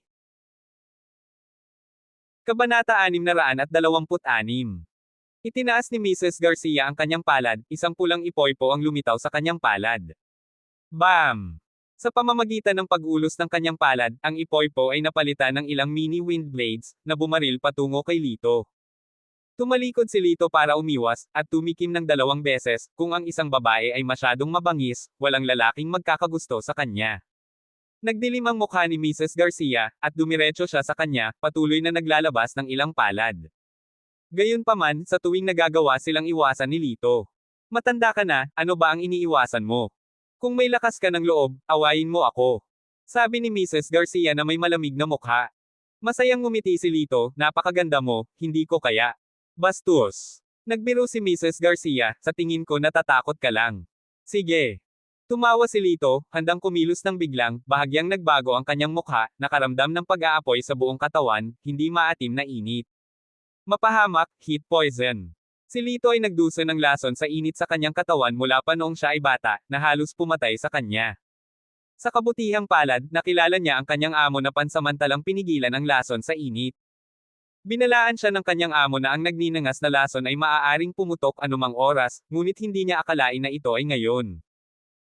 A: Kabanata 626. Itinaas ni Mrs. Garcia ang kanyang palad, isang pulang ipoypo ang lumitaw sa kanyang palad. Bam! Sa pamamagitan ng pag-ulos ng kanyang palad, ang ipoypo ay napalitan ng ilang mini wind blades, na bumaril patungo kay Lito. Tumalikod si Lito para umiwas, at tumikim ng 2 beses, kung ang isang babae ay masyadong mabangis, walang lalaking magkakagusto sa kanya. Nagdilim ang mukha ni Mrs. Garcia, at dumiretso siya sa kanya, patuloy na naglalabas ng ilang palad. Gayunpaman, sa tuwing nagagawa silang iwasan ni Lito. Matanda ka na, ano ba ang iniiwasan mo? Kung may lakas ka ng loob, awayin mo ako. Sabi ni Mrs. Garcia na may malamig na mukha. Masayang ngumiti si Lito, napakaganda mo, hindi ko kaya. Bastos. Nagbiro si Mrs. Garcia, sa tingin ko natatakot ka lang. Sige. Tumawa si Lito, handang kumilos ng biglang, bahagyang nagbago ang kanyang mukha, nakaramdam ng pag-aapoy sa buong katawan, hindi maatim na init. Mapahamak, heat poison. Si Lito ay nagduso ng lason sa init sa kanyang katawan mula pa noong siya ay bata, na halos pumatay sa kanya. Sa kabutihang palad, nakilala niya ang kanyang amo na pansamantalang pinigilan ang lason sa init. Binalaan siya ng kanyang amo na ang nagninangas na lason ay maaaring pumutok anumang oras, ngunit hindi niya akalain na ito ay ngayon.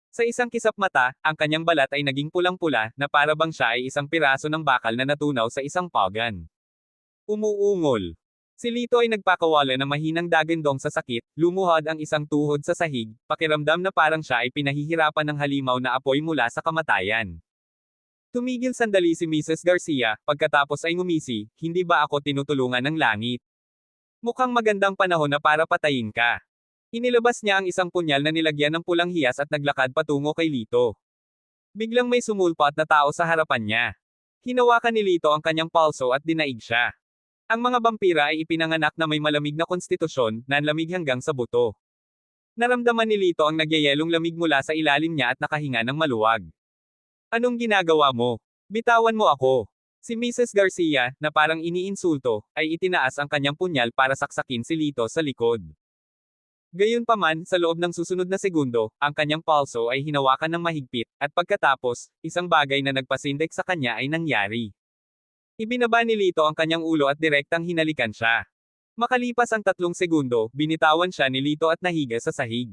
A: Sa isang kisap mata, ang kanyang balat ay naging pulang-pula, na para bang siya ay isang piraso ng bakal na natunaw sa isang pagan. Umuungol. Si Lito ay nagpakawala na mahinang dagandong sa sakit, lumuhod ang isang tuhod sa sahig, pakiramdam na parang siya ay pinahihirapan ng halimaw na apoy mula sa kamatayan. Tumigil sandali si Mrs. Garcia, pagkatapos ay ngumisi, hindi ba ako tinutulungan ng langit? Mukhang magandang panahon na para patayin ka. Inilabas niya ang isang punyal na nilagyan ng pulang hiyas at naglakad patungo kay Lito. Biglang may sumulpat na tao sa harapan niya. Hinawakan ni Lito ang kanyang palso at dinaig siya. Ang mga vampira ay ipinanganak na may malamig na konstitusyon, nanlamig hanggang sa buto. Naramdaman ni Lito ang nagyayelong lamig mula sa ilalim niya at nakahinga ng maluwag. Anong ginagawa mo? Bitawan mo ako. Si Mrs. Garcia, na parang iniinsulto, ay itinaas ang kanyang punyal para saksakin si Lito sa likod. Gayunpaman, sa loob ng susunod na segundo, ang kanyang palso ay hinawakan ng mahigpit, at pagkatapos, isang bagay na nagpasindek sa kanya ay nangyari. Ibinaba ni Lito ang kanyang ulo at direktang hinalikan siya. Makalipas ang 3 segundo, binitawan siya ni Lito at nahiga sa sahig.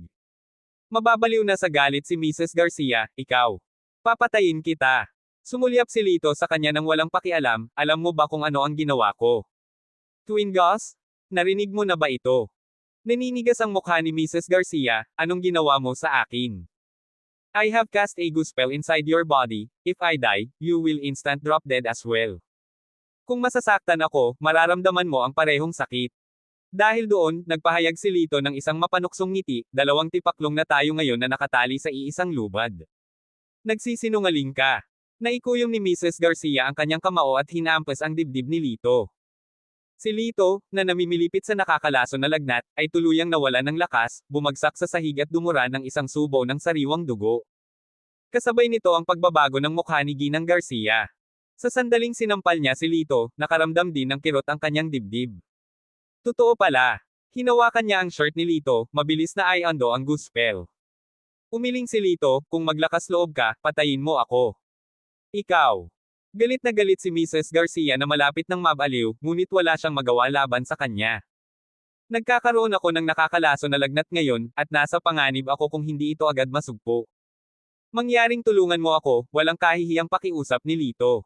A: Mababaliw na sa galit si Mrs. Garcia, ikaw. Papatayin kita. Sumulyap si Lito sa kanya nang walang pakialam, alam mo ba kung ano ang ginawa ko? Twin Gus? Narinig mo na ba ito? Naninigas ang mukha ni Mrs. Garcia, anong ginawa mo sa akin? I have cast a goo spell inside your body, if I die, you will instant drop dead as well. Kung masasaktan ako, mararamdaman mo ang parehong sakit. Dahil doon, nagpahayag si Lito ng isang mapanuksong ngiti, 2 tipaklong na tayo ngayon na nakatali sa iisang lubad. Nagsisinungaling ka. Naikuyom ni Mrs. Garcia ang kanyang kamao at hinampas ang dibdib ni Lito. Si Lito, na namimilipit sa nakakalason na lagnat, ay tuluyang nawala ng lakas, bumagsak sa sahig at dumura ng isang subo ng sariwang dugo. Kasabay nito ang pagbabago ng mukha ni Ginang Garcia. Sa sandaling sinampal niya si Lito, nakaramdam din ng kirot ang kanyang dibdib. Totoo pala. Hinawakan niya ang shirt ni Lito, mabilis na ay ando ang goo spell. Umiling si Lito, kung maglakas loob ka, patayin mo ako. Ikaw. Galit na galit si Mrs. Garcia na malapit ng mabaliw, ngunit wala siyang magawa laban sa kanya. Nagkakaroon ako ng nakakalaso na lagnat ngayon, at nasa panganib ako kung hindi ito agad masugpo. Mangyaring tulungan mo ako, walang kahihiyang pakiusap ni Lito.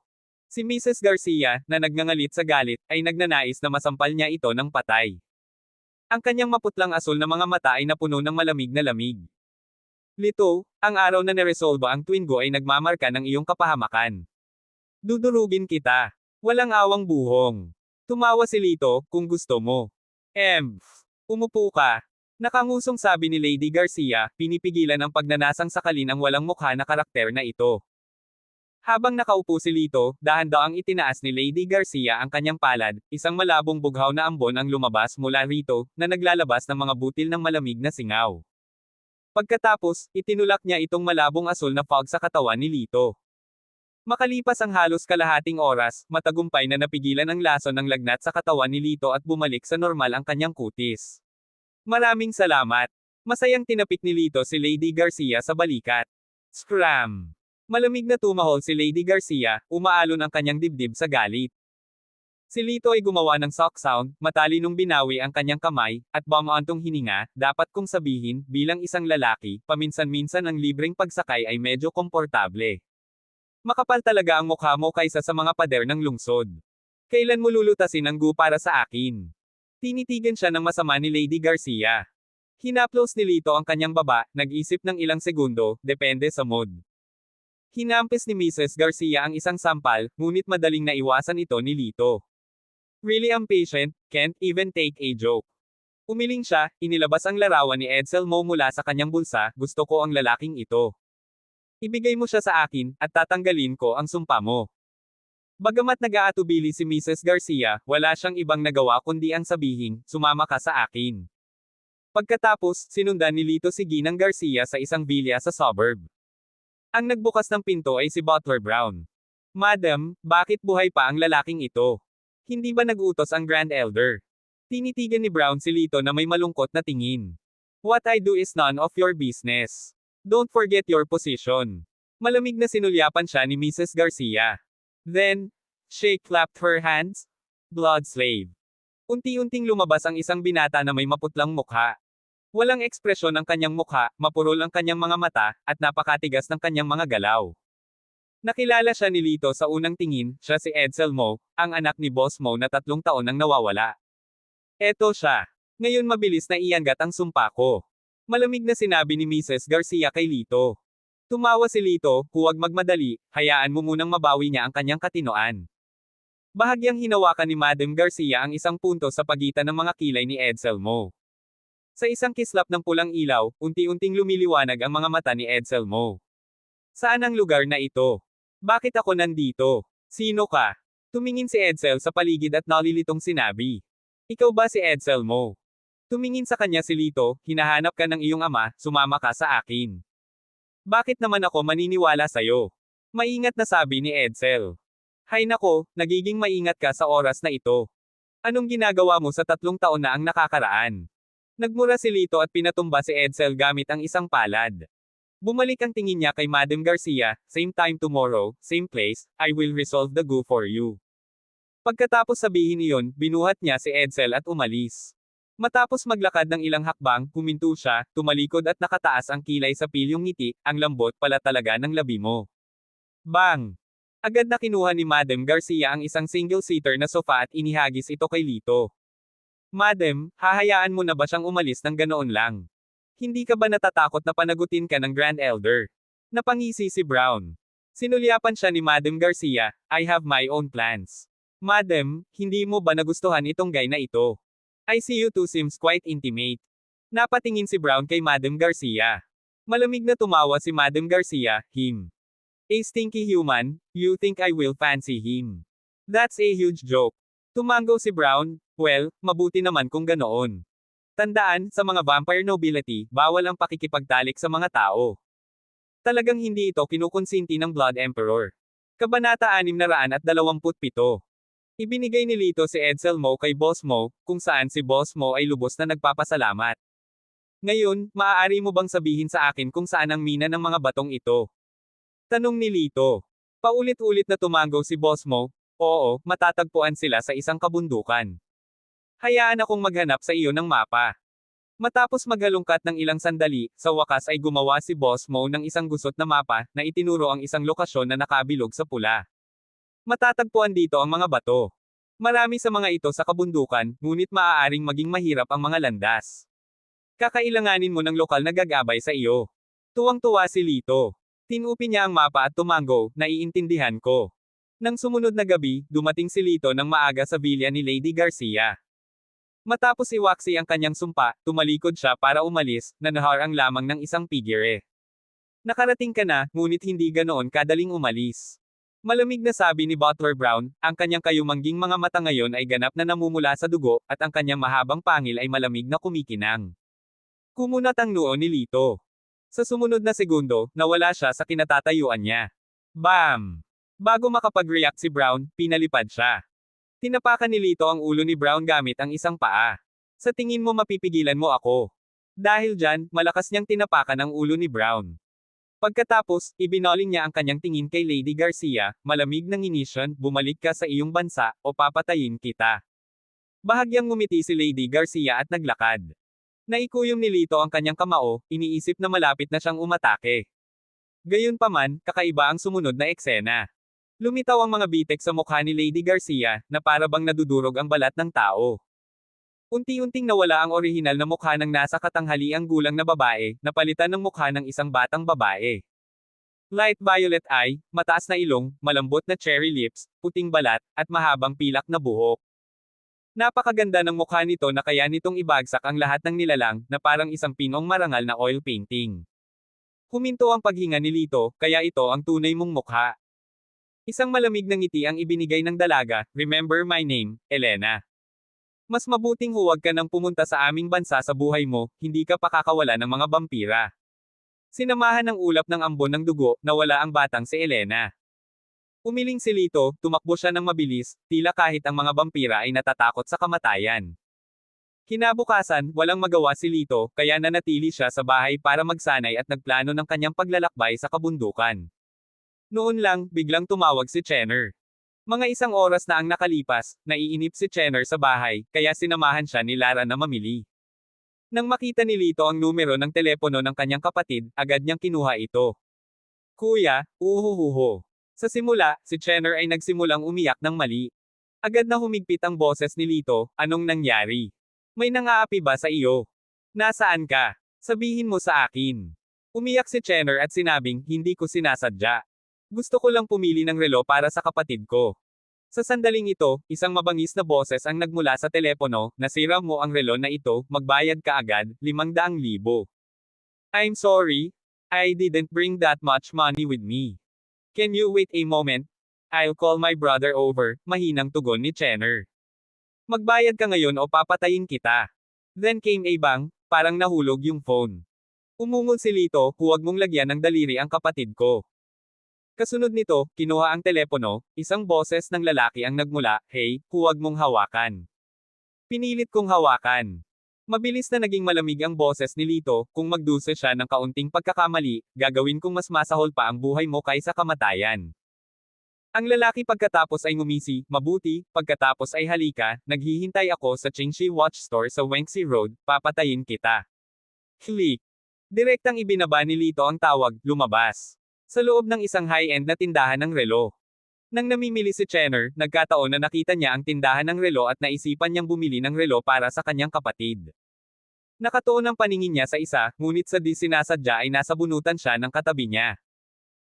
A: Si Mrs. Garcia, na nagngangalit sa galit, ay nagnanais na masampal niya ito ng patay. Ang kanyang maputlang asul na mga mata ay napuno ng malamig na lamig. Lito, ang araw na neresolba ang Twingo ay nagmamarka ng iyong kapahamakan. Dudurugin kita. Walang awang buhong. Tumawa si Lito, kung gusto mo. Umupo ka. Nakangusong sabi ni Lady Garcia, pinipigilan ang pagnanasang sakalin ang walang mukha na karakter na ito. Habang nakaupo si Lito, dahan-daang itinaas ni Lady Garcia ang kanyang palad, isang malabong bughaw na ambon ang lumabas mula rito, na naglalabas ng mga butil ng malamig na singaw. Pagkatapos, itinulak niya itong malabong asul na fog sa katawan ni Lito. Makalipas ang halos kalahating oras, matagumpay na napigilan ang lason ng lagnat sa katawan ni Lito at bumalik sa normal ang kanyang kutis. Maraming salamat. Masayang tinapik ni Lito si Lady Garcia sa balikat. Scram! Malamig na tumahol si Lady Garcia, umaalon ang kanyang dibdib sa galit. Si Lito ay gumawa ng sock sound, matalinong binawi ang kanyang kamay, at bumuantong hininga, dapat kong sabihin, bilang isang lalaki, paminsan-minsan ang libreng pagsakay ay medyo komportable. Makapal talaga ang mukha mo kaysa sa mga pader ng lungsod. Kailan mo lulutasin ang goo para sa akin? Tinitigan siya ng masama ni Lady Garcia. Hinaplos ni Lito ang kanyang baba, nag-isip ng ilang segundo, depende sa mood. Hinampis ni Mrs. Garcia ang isang sampal, ngunit madaling naiwasan ito ni Lito. Really impatient, can't even take a joke. Umiling siya, inilabas ang larawan ni Edsel Mo mula sa kanyang bulsa, gusto ko ang lalaking ito. Ibigay mo siya sa akin, at tatanggalin ko ang sumpa mo. Bagamat nag-aatubili si Mrs. Garcia, wala siyang ibang nagawa kundi ang sabihin, sumama ka sa akin. Pagkatapos, sinundan ni Lito si Ginang Garcia sa isang bilya sa suburb. Ang nagbukas ng pinto ay si Butler Brown. Madam, bakit buhay pa ang lalaking ito? Hindi ba nag-utos ang Grand Elder? Tinitigan ni Brown si Lito na may malungkot na tingin. What I do is none of your business. Don't forget your position. Malamig na sinulyapan siya ni Mrs. Garcia. Then, she clapped her hands. Blood slave. Unti-unting lumabas ang isang binata na may maputlang mukha. Walang ekspresyon ang kanyang mukha, mapurol ang kanyang mga mata, at napakatigas ng kanyang mga galaw. Nakilala siya ni Lito sa unang tingin, siya si Edsel Mo, ang anak ni Boss Mo na 3 taon nang nawawala. Eto siya. Ngayon mabilis na iangat ang sumpa ko. Malamig na sinabi ni Mrs. Garcia kay Lito. Tumawa si Lito, huwag magmadali, hayaan mo munang mabawi niya ang kanyang katinoan. Bahagyang hinawakan ni Madam Garcia ang isang punto sa pagitan ng mga kilay ni Edsel Mo. Sa isang kislap ng pulang ilaw, unti-unting lumiliwanag ang mga mata ni Edsel Mo. Saan ang lugar na ito? Bakit ako nandito? Sino ka? Tumingin si Edsel sa paligid at nalilitong sinabi. Ikaw ba si Edsel mo? Tumingin sa kanya si Lito, hinahanap ka ng iyong ama, sumama ka sa akin. Bakit naman ako maniniwala sa'yo? Maingat na sabi ni Edsel. Hay nako, nagiging maingat ka sa oras na ito. Anong ginagawa mo sa 3 taon na ang nakakaraan? Nagmura si Lito at pinatumba si Edsel gamit ang isang palad. Bumalik ang tingin niya kay Madam Garcia, same time tomorrow, same place, I will resolve the goo for you. Pagkatapos sabihin iyon, binuhat niya si Edsel at umalis. Matapos maglakad ng ilang hakbang, huminto siya, tumalikod at nakataas ang kilay sa pilyong ngiti, ang lambot pala talaga ng labi mo. Bang! Agad na kinuha ni Madam Garcia ang isang single-seater na sofa at inihagis ito kay Lito. Madam, hahayaan mo na ba siyang umalis ng ganoon lang? Hindi ka ba natatakot na panagutin ka ng Grand Elder? Napangisi si Brown. Sinulyapan siya ni Madam Garcia, I have my own plans. Madam, hindi mo ba nagustuhan itong guy na ito? I see you two seems quite intimate. Napatingin si Brown kay Madam Garcia. Malamig na tumawa si Madam Garcia, him. A stinky human, you think I will fancy him? That's a huge joke. Tumango si Brown, well, mabuti naman kung ganoon. Tandaan, sa mga vampire nobility, bawal ang pakikipagtalik sa mga tao. Talagang hindi ito kinukonsinti ng Blood Emperor. Kabanata 627. Ibinigay ni Lito si Edsel Mo kay Boss Mo, kung saan si Boss Mo ay lubos na nagpapasalamat. Ngayon, maaari mo bang sabihin sa akin kung saan ang mina ng mga batong ito? Tanong ni Lito. Paulit-ulit na tumango si Boss Mo, oo, matatagpuan sila sa isang kabundukan. Hayaan akong maghanap sa iyo ng mapa. Matapos maghalungkat ng ilang sandali, sa wakas ay gumawa si Boss Mo ng isang gusot na mapa, na itinuro ang isang lokasyon na nakabilog sa pula. Matatagpuan dito ang mga bato. Marami sa mga ito sa kabundukan, ngunit maaaring maging mahirap ang mga landas. Kakailanganin mo ng lokal na gagabay sa iyo. Tuwang-tuwa si Lito. Tinupi niya ang mapa at tumango, naiintindihan ko. Nang sumunod na gabi, dumating si Lito ng maaga sa villa ni Lady Garcia. Matapos iwaksi ang kanyang sumpa, tumalikod siya para umalis, nanahar ang lamang ng isang pigire. Nakarating ka na, ngunit hindi ganoon kadaling umalis. Malamig na sabi ni Butler Brown, ang kanyang kayumangging mga mata ngayon ay ganap na namumula sa dugo, at ang kanyang mahabang pangil ay malamig na kumikinang. Kumunat ang noo ni Lito. Sa sumunod na segundo, nawala siya sa kinatatayuan niya. Bam! Bago makapag-react si Brown, pinalipad siya. Tinapakan ni Lito ang ulo ni Brown gamit ang isang paa. Sa tingin mo mapipigilan mo ako? Dahil dyan, malakas niyang tinapakan ang ulo ni Brown. Pagkatapos, ibinoling niya ang kanyang tingin kay Lady Garcia, malamig ng inisyon, bumalik ka sa iyong bansa, o papatayin kita. Bahagyang ngumiti si Lady Garcia at naglakad. Naikuyom ni Lito ang kanyang kamao, iniisip na malapit na siyang umatake. Gayunpaman, kakaiba ang sumunod na eksena. Lumitaw ang mga bitek sa mukha ni Lady Garcia, na para bang nadudurog ang balat ng tao. Unti-unting nawala ang orihinal na mukha ng nasa katanghaliang gulang na babae, napalitan ng mukha ng isang batang babae. Light violet eye, mataas na ilong, malambot na cherry lips, puting balat, at mahabang pilak na buhok. Napakaganda ng mukha nito na kaya nitong ibagsak ang lahat ng nilalang, na parang isang pinong marangal na oil painting. Huminto ang paghinga ni Lito, kaya ito ang tunay mong mukha. Isang malamig na ngiti ang ibinigay ng dalaga, remember my name, Elena. Mas mabuting huwag ka nang pumunta sa aming bansa sa buhay mo, hindi ka pakakawala ng mga vampira. Sinamahan ng ulap ng ambon ng dugo, nawala ang batang si Elena. Umiling si Lito, tumakbo siya ng mabilis, tila kahit ang mga vampira ay natatakot sa kamatayan. Kinabukasan, walang magawa si Lito, kaya nanatili siya sa bahay para magsanay at nagplano ng kanyang paglalakbay sa kabundukan. Noon lang, biglang tumawag si Chenner. Mga 1 oras na ang nakalipas, naiinip si Chenner sa bahay, kaya sinamahan siya ni Lara na mamili. Nang makita ni Lito ang numero ng telepono ng kanyang kapatid, agad niyang kinuha ito. Kuya, uhuhuho. Sa simula, si Chenner ay nagsimulang umiyak ng mali. Agad na humigpit ang boses ni Lito, anong nangyari? May nangaapi ba sa iyo? Nasaan ka? Sabihin mo sa akin. Umiyak si Chenner at sinabing, hindi ko sinasadya. Gusto ko lang pumili ng relo para sa kapatid ko. Sa sandaling ito, isang mabangis na boses ang nagmula sa telepono, nasira mo ang relo na ito, magbayad ka agad, 500,000. I'm sorry. I didn't bring that much money with me. Can you wait a moment? I'll call my brother over, mahinang tugon ni Chenner. Magbayad ka ngayon o papatayin kita. Then came a bang, parang nahulog yung phone. Umungol si Lito, huwag mong lagyan ng daliri ang kapatid ko. Kasunod nito, kinuha ang telepono, isang boses ng lalaki ang nagmula, hey, huwag mong hawakan. Pinilit kong hawakan. Mabilis na naging malamig ang boses ni Lito, kung magdusa siya ng kaunting pagkakamali, gagawin kong mas masahol pa ang buhay mo kaysa kamatayan. Ang lalaki pagkatapos ay ngumisi, mabuti, pagkatapos ay halika, naghihintay ako sa Chingxi Watch Store sa Wengxi Road, papatayin kita. Click. Direktang ibinaba ni Lito ang tawag, lumabas. Sa loob ng isang high-end na tindahan ng relo. Nang namimili si Chenner, nagkataon na nakita niya ang tindahan ng relo at naisipan niyang bumili ng relo para sa kanyang kapatid. Nakatuon ang paningin niya sa isa, ngunit sa di sinasadya ay nasa bunutan siya ng katabi niya.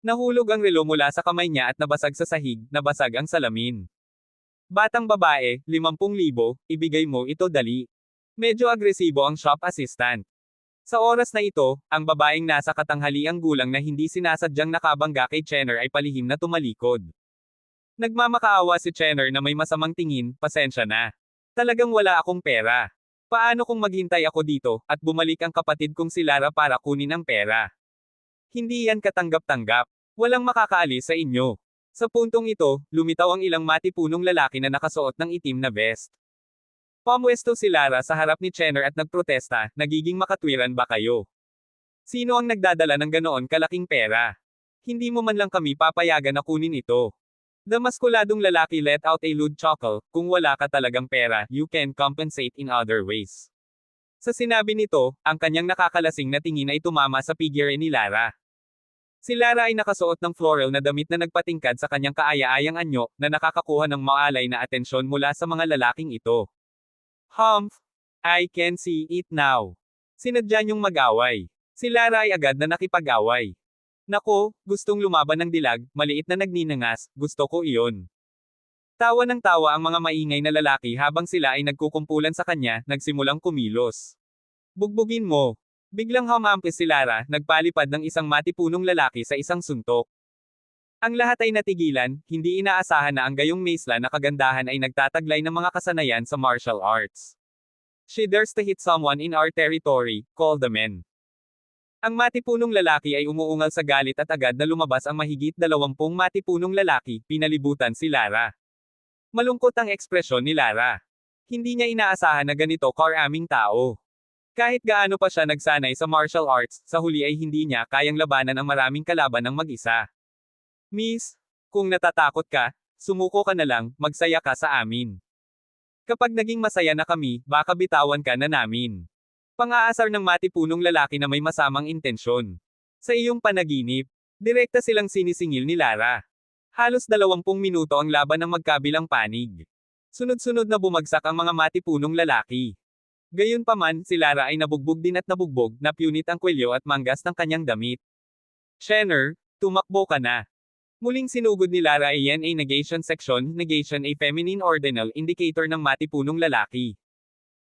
A: Nahulog ang relo mula sa kamay niya at nabasag sa sahig, nabasag ang salamin. Batang babae, 50,000, ibigay mo ito dali. Medyo agresibo ang shop assistant. Sa oras na ito, ang babaeng nasa katanghaliang gulang na hindi sinasadyang nakabangga kay Chenner ay palihim na tumalikod. Nagmamakaawa si Chenner na may masamang tingin, pasensya na. Talagang wala akong pera. Paano kung maghintay ako dito, at bumalik ang kapatid kong si Lara para kunin ang pera? Hindi yan katanggap-tanggap. Walang makakaalis sa inyo. Sa puntong ito, lumitaw ang ilang matipunong lalaki na nakasuot ng itim na vest. Pumwesto si Lara sa harap ni Chenner at nagprotesta, nagiging makatwiran ba kayo? Sino ang nagdadala ng ganoon kalaking pera? Hindi mo man lang kami papayagan na kunin ito. The maskuladong lalaki let out a lewd chuckle, kung wala ka talagang pera, you can compensate in other ways. Sa sinabi nito, ang kanyang nakakalasing na tingin ay tumama sa figure ni Lara. Si Lara ay nakasuot ng floral na damit na nagpatingkad sa kanyang kaaya-ayang anyo, na nakakakuha ng maalay na atensyon mula sa mga lalaking ito. Humph! I can see it now. Sinadya niyong mag-away. Si Lara ay agad na nakipag-away. Nako, gustong lumaban ng dilag, maliit na nagninangas, gusto ko iyon. Tawa ng tawa ang mga maingay na lalaki habang sila ay nagkukumpulan sa kanya, nagsimulang kumilos. Bugbugin mo. Biglang humampis si Lara, nagpalipad ng isang matipunong lalaki sa isang suntok. Ang lahat ay natigilan, hindi inaasahan na ang gayong Maisla na kagandahan ay nagtataglay ng mga kasanayan sa martial arts. She dares to hit someone in our territory, call the men. Ang matipunong lalaki ay umuungal sa galit at agad na lumabas ang mahigit 20 matipunong lalaki, pinalibutan si Lara. Malungkot ang ekspresyon ni Lara. Hindi niya inaasahan na ganito karaming tao. Kahit gaano pa siya nagsanay sa martial arts, sa huli ay hindi niya kayang labanan ang maraming kalaban ng mag-isa. Miss, kung natatakot ka, sumuko ka na lang, magsaya ka sa amin. Kapag naging masaya na kami, baka bitawan ka na namin. Pang-aasar ng matipunong lalaki na may masamang intensyon. Sa iyong panaginip, direkta silang sinisingil ni Lara. Halos 20 minuto ang laban ng magkabilang panig. Sunod-sunod na bumagsak ang mga matipunong lalaki. Gayunpaman, si Lara ay nabugbog din at nabugbog, napunit ang kwelyo at manggas ng kanyang damit. Chenner, tumakbo ka na. Muling sinugod ni Lara iyan a negation section, negation a feminine ordinal indicator ng matipunong lalaki.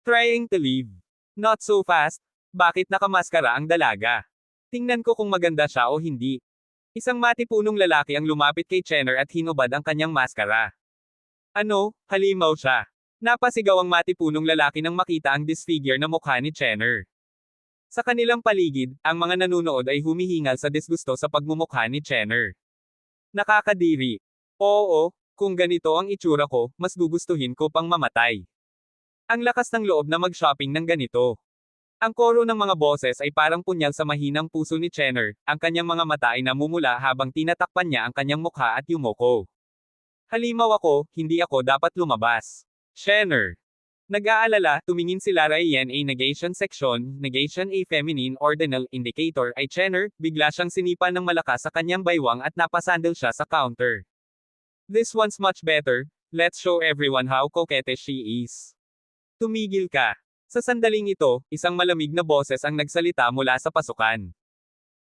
A: Trying to leave. Not so fast. Bakit nakamaskara ang dalaga? Tingnan ko kung maganda siya o hindi. Isang matipunong lalaki ang lumapit kay Chenner at hinubad ang kanyang maskara. Ano, halimaw siya. Napasigaw ang matipunong lalaki nang makita ang disfigure na mukha ni Chenner. Sa kanilang paligid, ang mga nanunood ay humihingal sa disgusto sa pagmumukha ni Chenner. Nakakadiri. Oo, kung ganito ang itsura ko, mas gugustuhin ko pang mamatay. Ang lakas ng loob na mag-shopping ng ganito. Ang koro ng mga boses ay parang punyal sa mahinang puso ni Chenner, ang kanyang mga mata ay namumula habang tinatakpan niya ang kanyang mukha at yumoko. Halimaw ako, hindi ako dapat lumabas. Chenner. Nag-aalala, tumingin si Lara iyan a negation section, negation a feminine ordinal indicator ay Chenner, bigla siyang sinipa ng malakas sa kanyang baywang at napasandal siya sa counter. This one's much better, let's show everyone how coquette she is. Tumigil ka. Sa sandaling ito, isang malamig na boses ang nagsalita mula sa pasukan.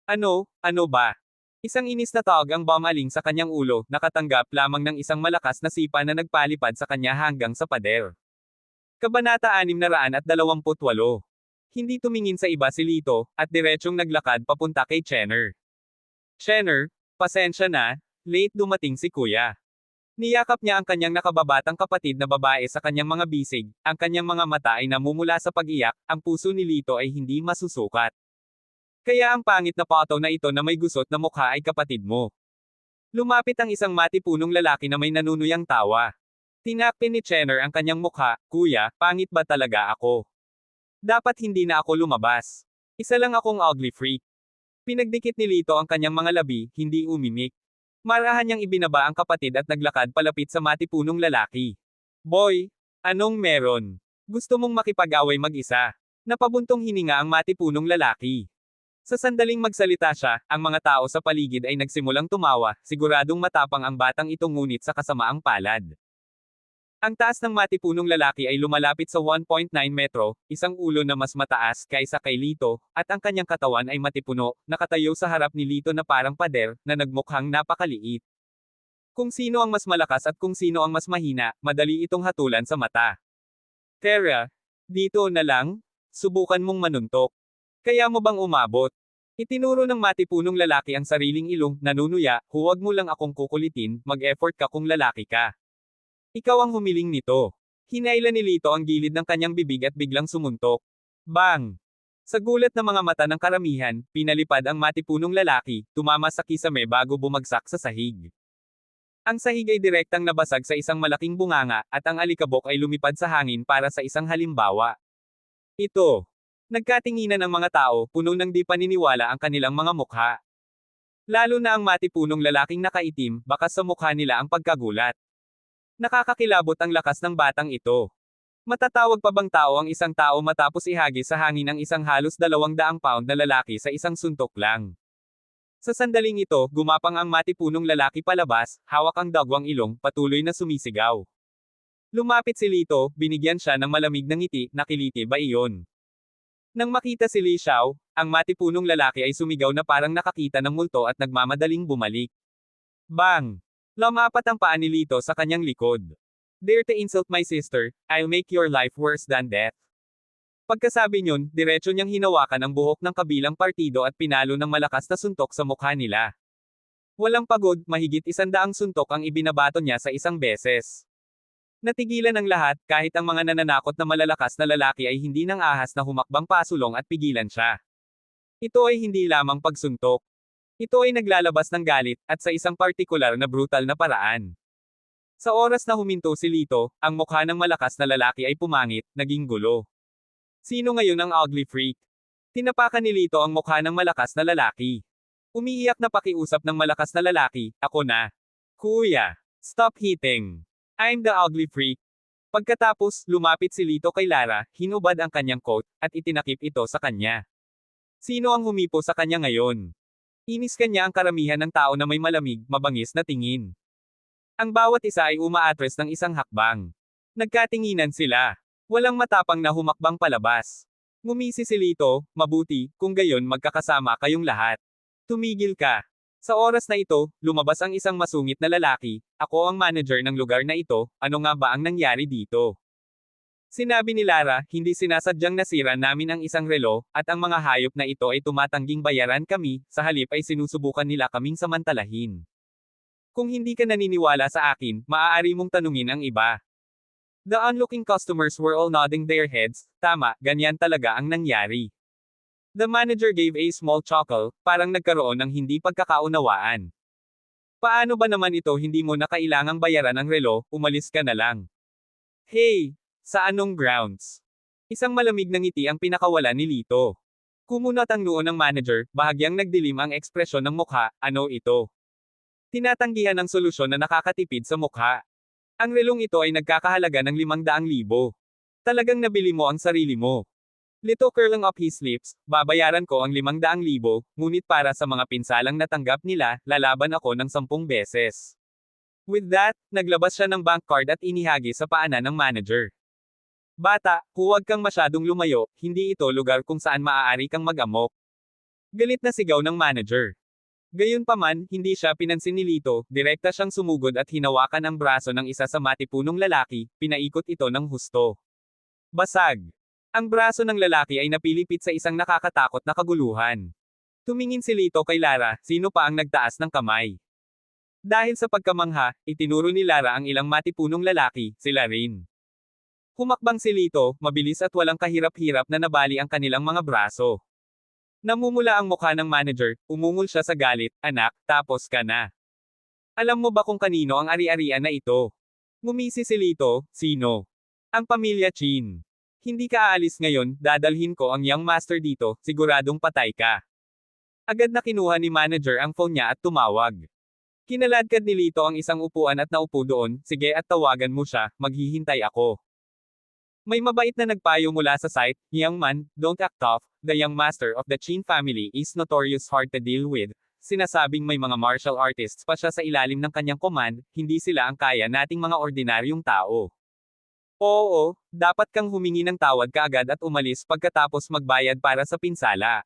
A: Ano ba? Isang inis na tawag ang bumaling sa kanyang ulo, nakatanggap lamang ng isang malakas na sipa na nagpalipad sa kanya hanggang sa pader. Kabanata 628. Hindi tumingin sa iba si Lito, at diretsyong naglakad papunta kay Chenner. Chenner, pasensya na, late dumating si kuya. Niyakap niya ang kanyang nakababatang kapatid na babae sa kanyang mga bisig, ang kanyang mga mata ay namumula sa pag-iyak, ang puso ni Lito ay hindi masusukat. Kaya ang pangit na photo na ito na may gusot na mukha ay kapatid mo. Lumapit ang isang matipunong lalaki na may nanunuyang tawa. Tinakpin ni Chenner ang kanyang mukha, kuya, pangit ba talaga ako? Dapat hindi na ako lumabas. Isa lang akong ugly freak. Pinagdikit ni Lito ang kanyang mga labi, hindi umimik. Marahan niyang ibinaba ang kapatid at naglakad palapit sa matipunong lalaki. Boy, anong meron? Gusto mong makipag-away mag-isa? Napabuntong hininga ang matipunong lalaki. Sa sandaling magsalita siya, ang mga tao sa paligid ay nagsimulang tumawa, siguradong matapang ang batang ito ngunit sa kasamaang palad. Ang taas ng matipunong lalaki ay lumalapit sa 1.9 metro, isang ulo na mas mataas kaysa kay Lito, at ang kanyang katawan ay matipuno, nakatayo sa harap ni Lito na parang pader, na nagmukhang napakaliit. Kung sino ang mas malakas at kung sino ang mas mahina, madali itong hatulan sa mata. Tara, dito na lang? Subukan mong manuntok. Kaya mo bang umabot? Itinuro ng matipunong lalaki ang sariling ilong, nanunuya, huwag mo lang akong kukulitin, mag-effort ka kung lalaki ka. Ikaw ang humiling nito. Hinailan ni Lito ang gilid ng kanyang bibig at biglang sumuntok. Bang! Sa gulat ng mga mata ng karamihan, pinalipad ang matipunong lalaki, tumama sa kisame bago bumagsak sa sahig. Ang sahig ay direktang nabasag sa isang malaking bunganga, at ang alikabok ay lumipad sa hangin para sa isang halimbawa. Ito. Nagkatinginan ang mga tao, puno ng di paniniwala ang kanilang mga mukha. Lalo na ang matipunong lalaking nakaitim, bakas sa mukha nila ang pagkagulat. Nakakakilabot ang lakas ng batang ito. Matatawag pa bang tao ang isang tao matapos ihagis sa hangin ang isang halos 200 pound na lalaki sa isang suntok lang? Sa sandaling ito, gumapang ang matipunong lalaki palabas, hawak ang dagwang ilong, patuloy na sumisigaw. Lumapit si Lito, binigyan siya ng malamig na ngiti, nakiliti ba iyon? Nang makita si Li Xiao, ang matipunong lalaki ay sumigaw na parang nakakita ng multo at nagmamadaling bumalik. Bang! Lumapat ang paa ni Lito sa kanyang likod. Dare to insult my sister, I'll make your life worse than death. Pagkasabi niyon, diretso niyang hinawakan ang buhok ng kabilang partido at pinalo ng malakas na suntok sa mukha nila. Walang pagod, mahigit 100 suntok ang ibinabato niya sa isang beses. Natigilan ang lahat, kahit ang mga nananakot na malalakas na lalaki ay hindi nang ahas na humakbang pasulong at pigilan siya. Ito ay hindi lamang pagsuntok. Ito ay naglalabas ng galit, at sa isang partikular na brutal na paraan. Sa oras na huminto si Lito, ang mukha ng malakas na lalaki ay pumangit, naging gulo. Sino ngayon ang ugly freak? Tinapakan ni Lito ang mukha ng malakas na lalaki. Umiiyak na pakiusap ng malakas na lalaki, ako na. Kuya, stop hitting. I'm the ugly freak. Pagkatapos, lumapit si Lito kay Lara, hinubad ang kanyang coat, at itinakip ito sa kanya. Sino ang humipo sa kanya ngayon? Inis kanya ang karamihan ng tao na may malamig, mabangis na tingin. Ang bawat isa ay umaatres ng isang hakbang. Nagkatinginan sila. Walang matapang na humakbang palabas. Ngumisi si Lito, mabuti, kung gayon magkakasama kayong lahat. Tumigil ka. Sa oras na ito, lumabas ang isang masungit na lalaki, ako ang manager ng lugar na ito, ano nga ba ang nangyari dito? Sinabi ni Lara, hindi sinasadyang nasira namin ang isang relo, at ang mga hayop na ito ay tumatangging bayaran kami, sa halip ay sinusubukan nila kaming samantalahin. Kung hindi ka naniniwala sa akin, maaari mong tanungin ang iba. The onlooking customers were all nodding their heads, tama, ganyan talaga ang nangyari. The manager gave a small chuckle, parang nagkaroon ng hindi pagkakaunawaan. Paano ba naman ito hindi mo na kailangang bayaran ang relo, umalis ka na lang. Hey! Sa anong grounds? Isang malamig na ngiti ang pinakawala ni Lito. Kumunot ang noo ng manager, bahagyang nagdilim ang ekspresyon ng mukha, ano ito? Tinatanggihan ang solusyon na nakakatipid sa mukha. Ang relong ito ay nagkakahalaga ng 500,000. Talagang nabili mo ang sarili mo. Lito curling up his lips, babayaran ko ang 500,000, ngunit para sa mga pinsalang natanggap nila, lalaban ako ng 10 beses. With that, naglabas siya ng bank card at inihagi sa paanan ng manager. Bata, huwag kang masyadong lumayo, hindi ito lugar kung saan maaari kang mag-amok. Galit na sigaw ng manager. Gayunpaman, hindi siya pinansin ni Lito, direkta siyang sumugod at hinawakan ang braso ng isa sa matipunong lalaki, pinaikot ito ng husto. Basag. Ang braso ng lalaki ay napilipit sa isang nakakatakot na kaguluhan. Tumingin si Lito kay Lara, sino pa ang nagtaas ng kamay. Dahil sa pagkamangha, itinuro ni Lara ang ilang matipunong lalaki, sila rin. Humakbang si Lito, mabilis at walang kahirap-hirap na nabali ang kanilang mga braso. Namumula ang mukha ng manager, umungol siya sa galit, anak, tapos ka na. Alam mo ba kung kanino ang ari-arian na ito? Ngumisi si Lito, sino? Ang pamilya Chin. Hindi ka aalis ngayon, dadalhin ko ang young master dito, siguradong patay ka. Agad na kinuha ni manager ang phone niya at tumawag. Kinaladkad ni Lito ang isang upuan at naupo doon, sige at tawagan mo siya, maghihintay ako. May mabait na nagpayo mula sa site, young man, don't act tough, the young master of the Chin family is notorious hard to deal with. Sinasabing may mga martial artists pa siya sa ilalim ng kanyang command, hindi sila ang kaya nating mga ordinaryong tao. Oo, dapat kang humingi ng tawad kaagad at umalis pagkatapos magbayad para sa pinsala.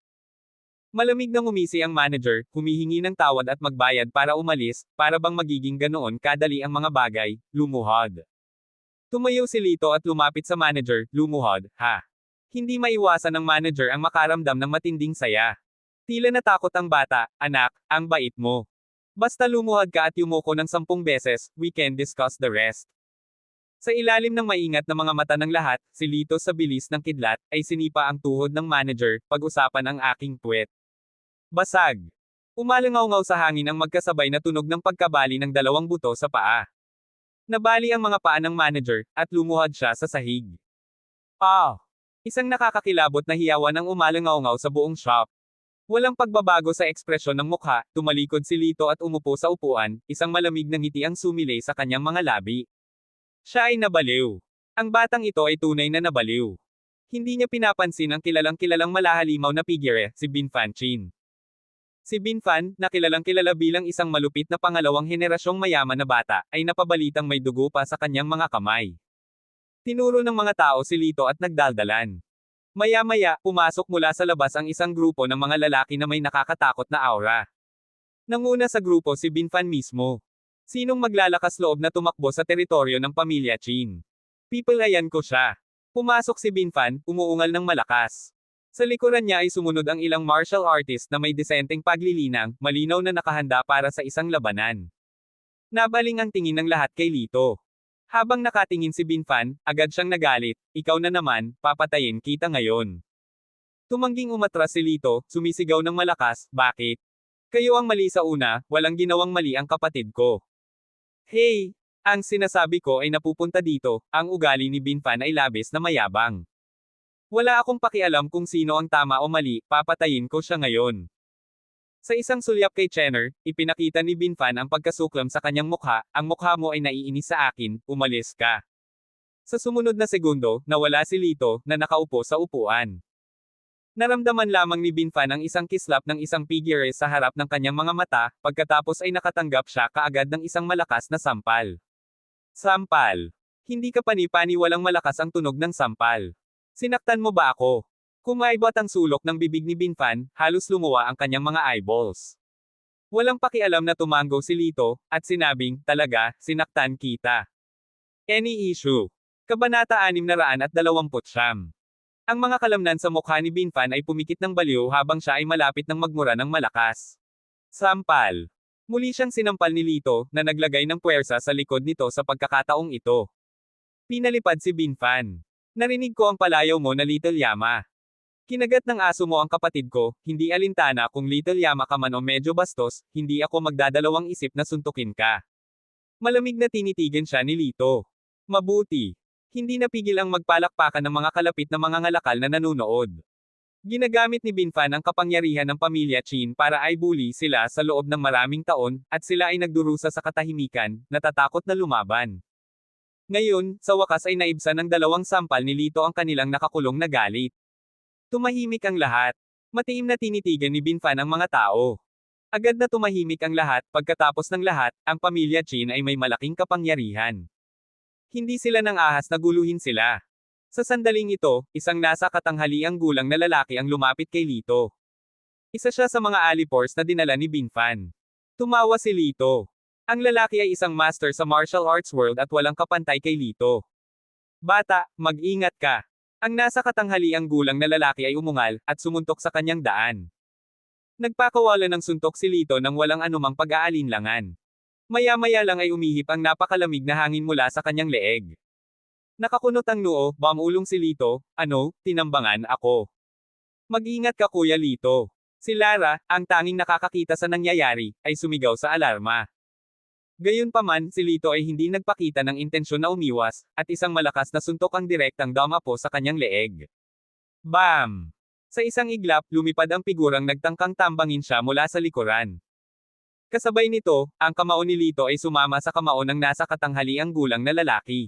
A: Malamig na ngumisi ang manager, humihingi ng tawad at magbayad para umalis, para bang magiging ganoon kadali ang mga bagay, lumuhod. Tumayo si Lito at lumapit sa manager, lumuhod, ha. Hindi maiwasan ng manager ang makaramdam ng matinding saya. Tila natakot ang bata, anak, ang bait mo. Basta lumuhod ka at yumuko ng 10 beses, we can discuss the rest. Sa ilalim ng maingat na mga mata ng lahat, si Lito sa bilis ng kidlat, ay sinipa ang tuhod ng manager, pag-usapan ang aking puwet. Basag. Umalangaw-ngaw sa hangin ang magkasabay na tunog ng pagkabali ng 2 buto sa paa. Nabali ang mga paa ng manager, at lumuhod siya sa sahig. Ah! Isang nakakakilabot na hiyawan ang umalangaw-ngaw sa buong shop. Walang pagbabago sa ekspresyon ng mukha, tumalikod si Lito at umupo sa upuan, isang malamig na ngiti ang sumilay sa kanyang mga labi. Siya ay nabaliw. Ang batang ito ay tunay na nabaliw. Hindi niya pinapansin ang kilalang-kilalang malahalimaw na figure, si Bin Fan Chin. Si Bin Fan, na kilalang-kilala bilang isang malupit na pangalawang henerasyong mayaman na bata, ay napabalitang may dugo pa sa kanyang mga kamay. Tinuro ng mga tao si Lito at nagdaldalan. Maya-maya, pumasok mula sa labas ang isang grupo ng mga lalaki na may nakakatakot na aura. Nanguna sa grupo si Bin Fan mismo. Sinong maglalakas loob na tumakbo sa teritoryo ng pamilya Chin? Pipalayan ko siya. Pumasok si Bin Fan, umuungal ng malakas. Sa likuran niya ay sumunod ang ilang martial artist na may disenteng paglilinang, malinaw na nakahanda para sa isang labanan. Nabaling ang tingin ng lahat kay Lito. Habang nakatingin si Bin Fan, agad siyang nagalit, ikaw na naman, papatayin kita ngayon. Tumangging umatras si Lito, sumisigaw ng malakas, bakit? Kayo ang mali sa una, walang ginawang mali ang kapatid ko. Hey! Ang sinasabi ko ay napupunta dito, ang ugali ni Bin Fan ay labis na mayabang. Wala akong pakialam kung sino ang tama o mali, papatayin ko siya ngayon. Sa isang sulyap kay Chenner, ipinakita ni Bin Fan ang pagkasuklam sa kanyang mukha, ang mukha mo ay naiinis sa akin, umalis ka. Sa sumunod na segundo, nawala si Lito, na nakaupo sa upuan. Naramdaman lamang ni Bin Fan ang isang kislap ng isang figure sa harap ng kanyang mga mata, pagkatapos ay nakatanggap siya kaagad ng isang malakas na sampal. Sampal. Hindi ka pani-paniwalang malakas ang tunog ng sampal. Sinaktan mo ba ako? Kumaibot ang sulok ng bibig ni Bin Fan, halos lumuwa ang kanyang mga eyeballs. Walang pakialam na tumango si Lito, at sinabing, talaga, sinaktan kita. Any issue? Kabanata 629. Ang mga kalamnan sa mukha ni Bin Fan ay pumikit ng baliw habang siya ay malapit ng magmura ng malakas. Sampal. Muli siyang sinampal ni Lito, na naglagay ng puwersa sa likod nito sa pagkakataong ito. Pinalipad si Bin Fan. Narinig ko ang palayaw mo na Little Yama. Kinagat ng aso mo ang kapatid ko, hindi alintana kung Little Yama ka man o medyo bastos, hindi ako magdadalawang isip na suntukin ka. Malamig na tinitigan siya ni Lito. Mabuti. Hindi napigil ang magpalakpakan ng mga kalapit na mga ngalakal na nanunood. Ginagamit ni Bin Fan ang kapangyarihan ng pamilya Chin para i-bully sila sa loob ng maraming taon, at sila ay nagdurusa sa katahimikan, natatakot na lumaban. Ngayon, sa wakas ay naibsan ng 2 sampal ni Lito ang kanilang nakakulong na galit. Tumahimik ang lahat. Matiim na tinitigan ni Bin Fan ang mga tao. Agad na tumahimik ang lahat, pagkatapos ng lahat, ang pamilya Chin ay may malaking kapangyarihan. Hindi sila nang ahas na guluhin sila. Sa sandaling ito, isang nasa katanghaliang gulang na lalaki ang lumapit kay Lito. Isa siya sa mga alipors na dinala ni Bin Fan. Tumawa si Lito. Ang lalaki ay isang master sa martial arts world at walang kapantay kay Lito. Bata, mag-ingat ka. Ang nasa katanghaliang gulang na lalaki ay umungal, at sumuntok sa kanyang daan. Nagpakawala ng suntok si Lito nang walang anumang pag-aalinlangan. Maya-maya lang ay umihip ang napakalamig na hangin mula sa kanyang leeg. Nakakunot ang noo, bumulong si Lito, ano, tinambangan ako. Mag-ingat ka Kuya Lito. Si Lara, ang tanging nakakakita sa nangyayari, ay sumigaw sa alarma. Gayunpaman, si Lito ay hindi nagpakita ng intensyon na umiwas, at isang malakas na suntok ang direktang dumapo sa kanyang leeg. Bam! Sa isang iglap, lumipad ang figurang nagtangkang tambangin siya mula sa likuran. Kasabay nito, ang kamao ni Lito ay sumama sa kamao ng nasa katanghaliang gulang na lalaki.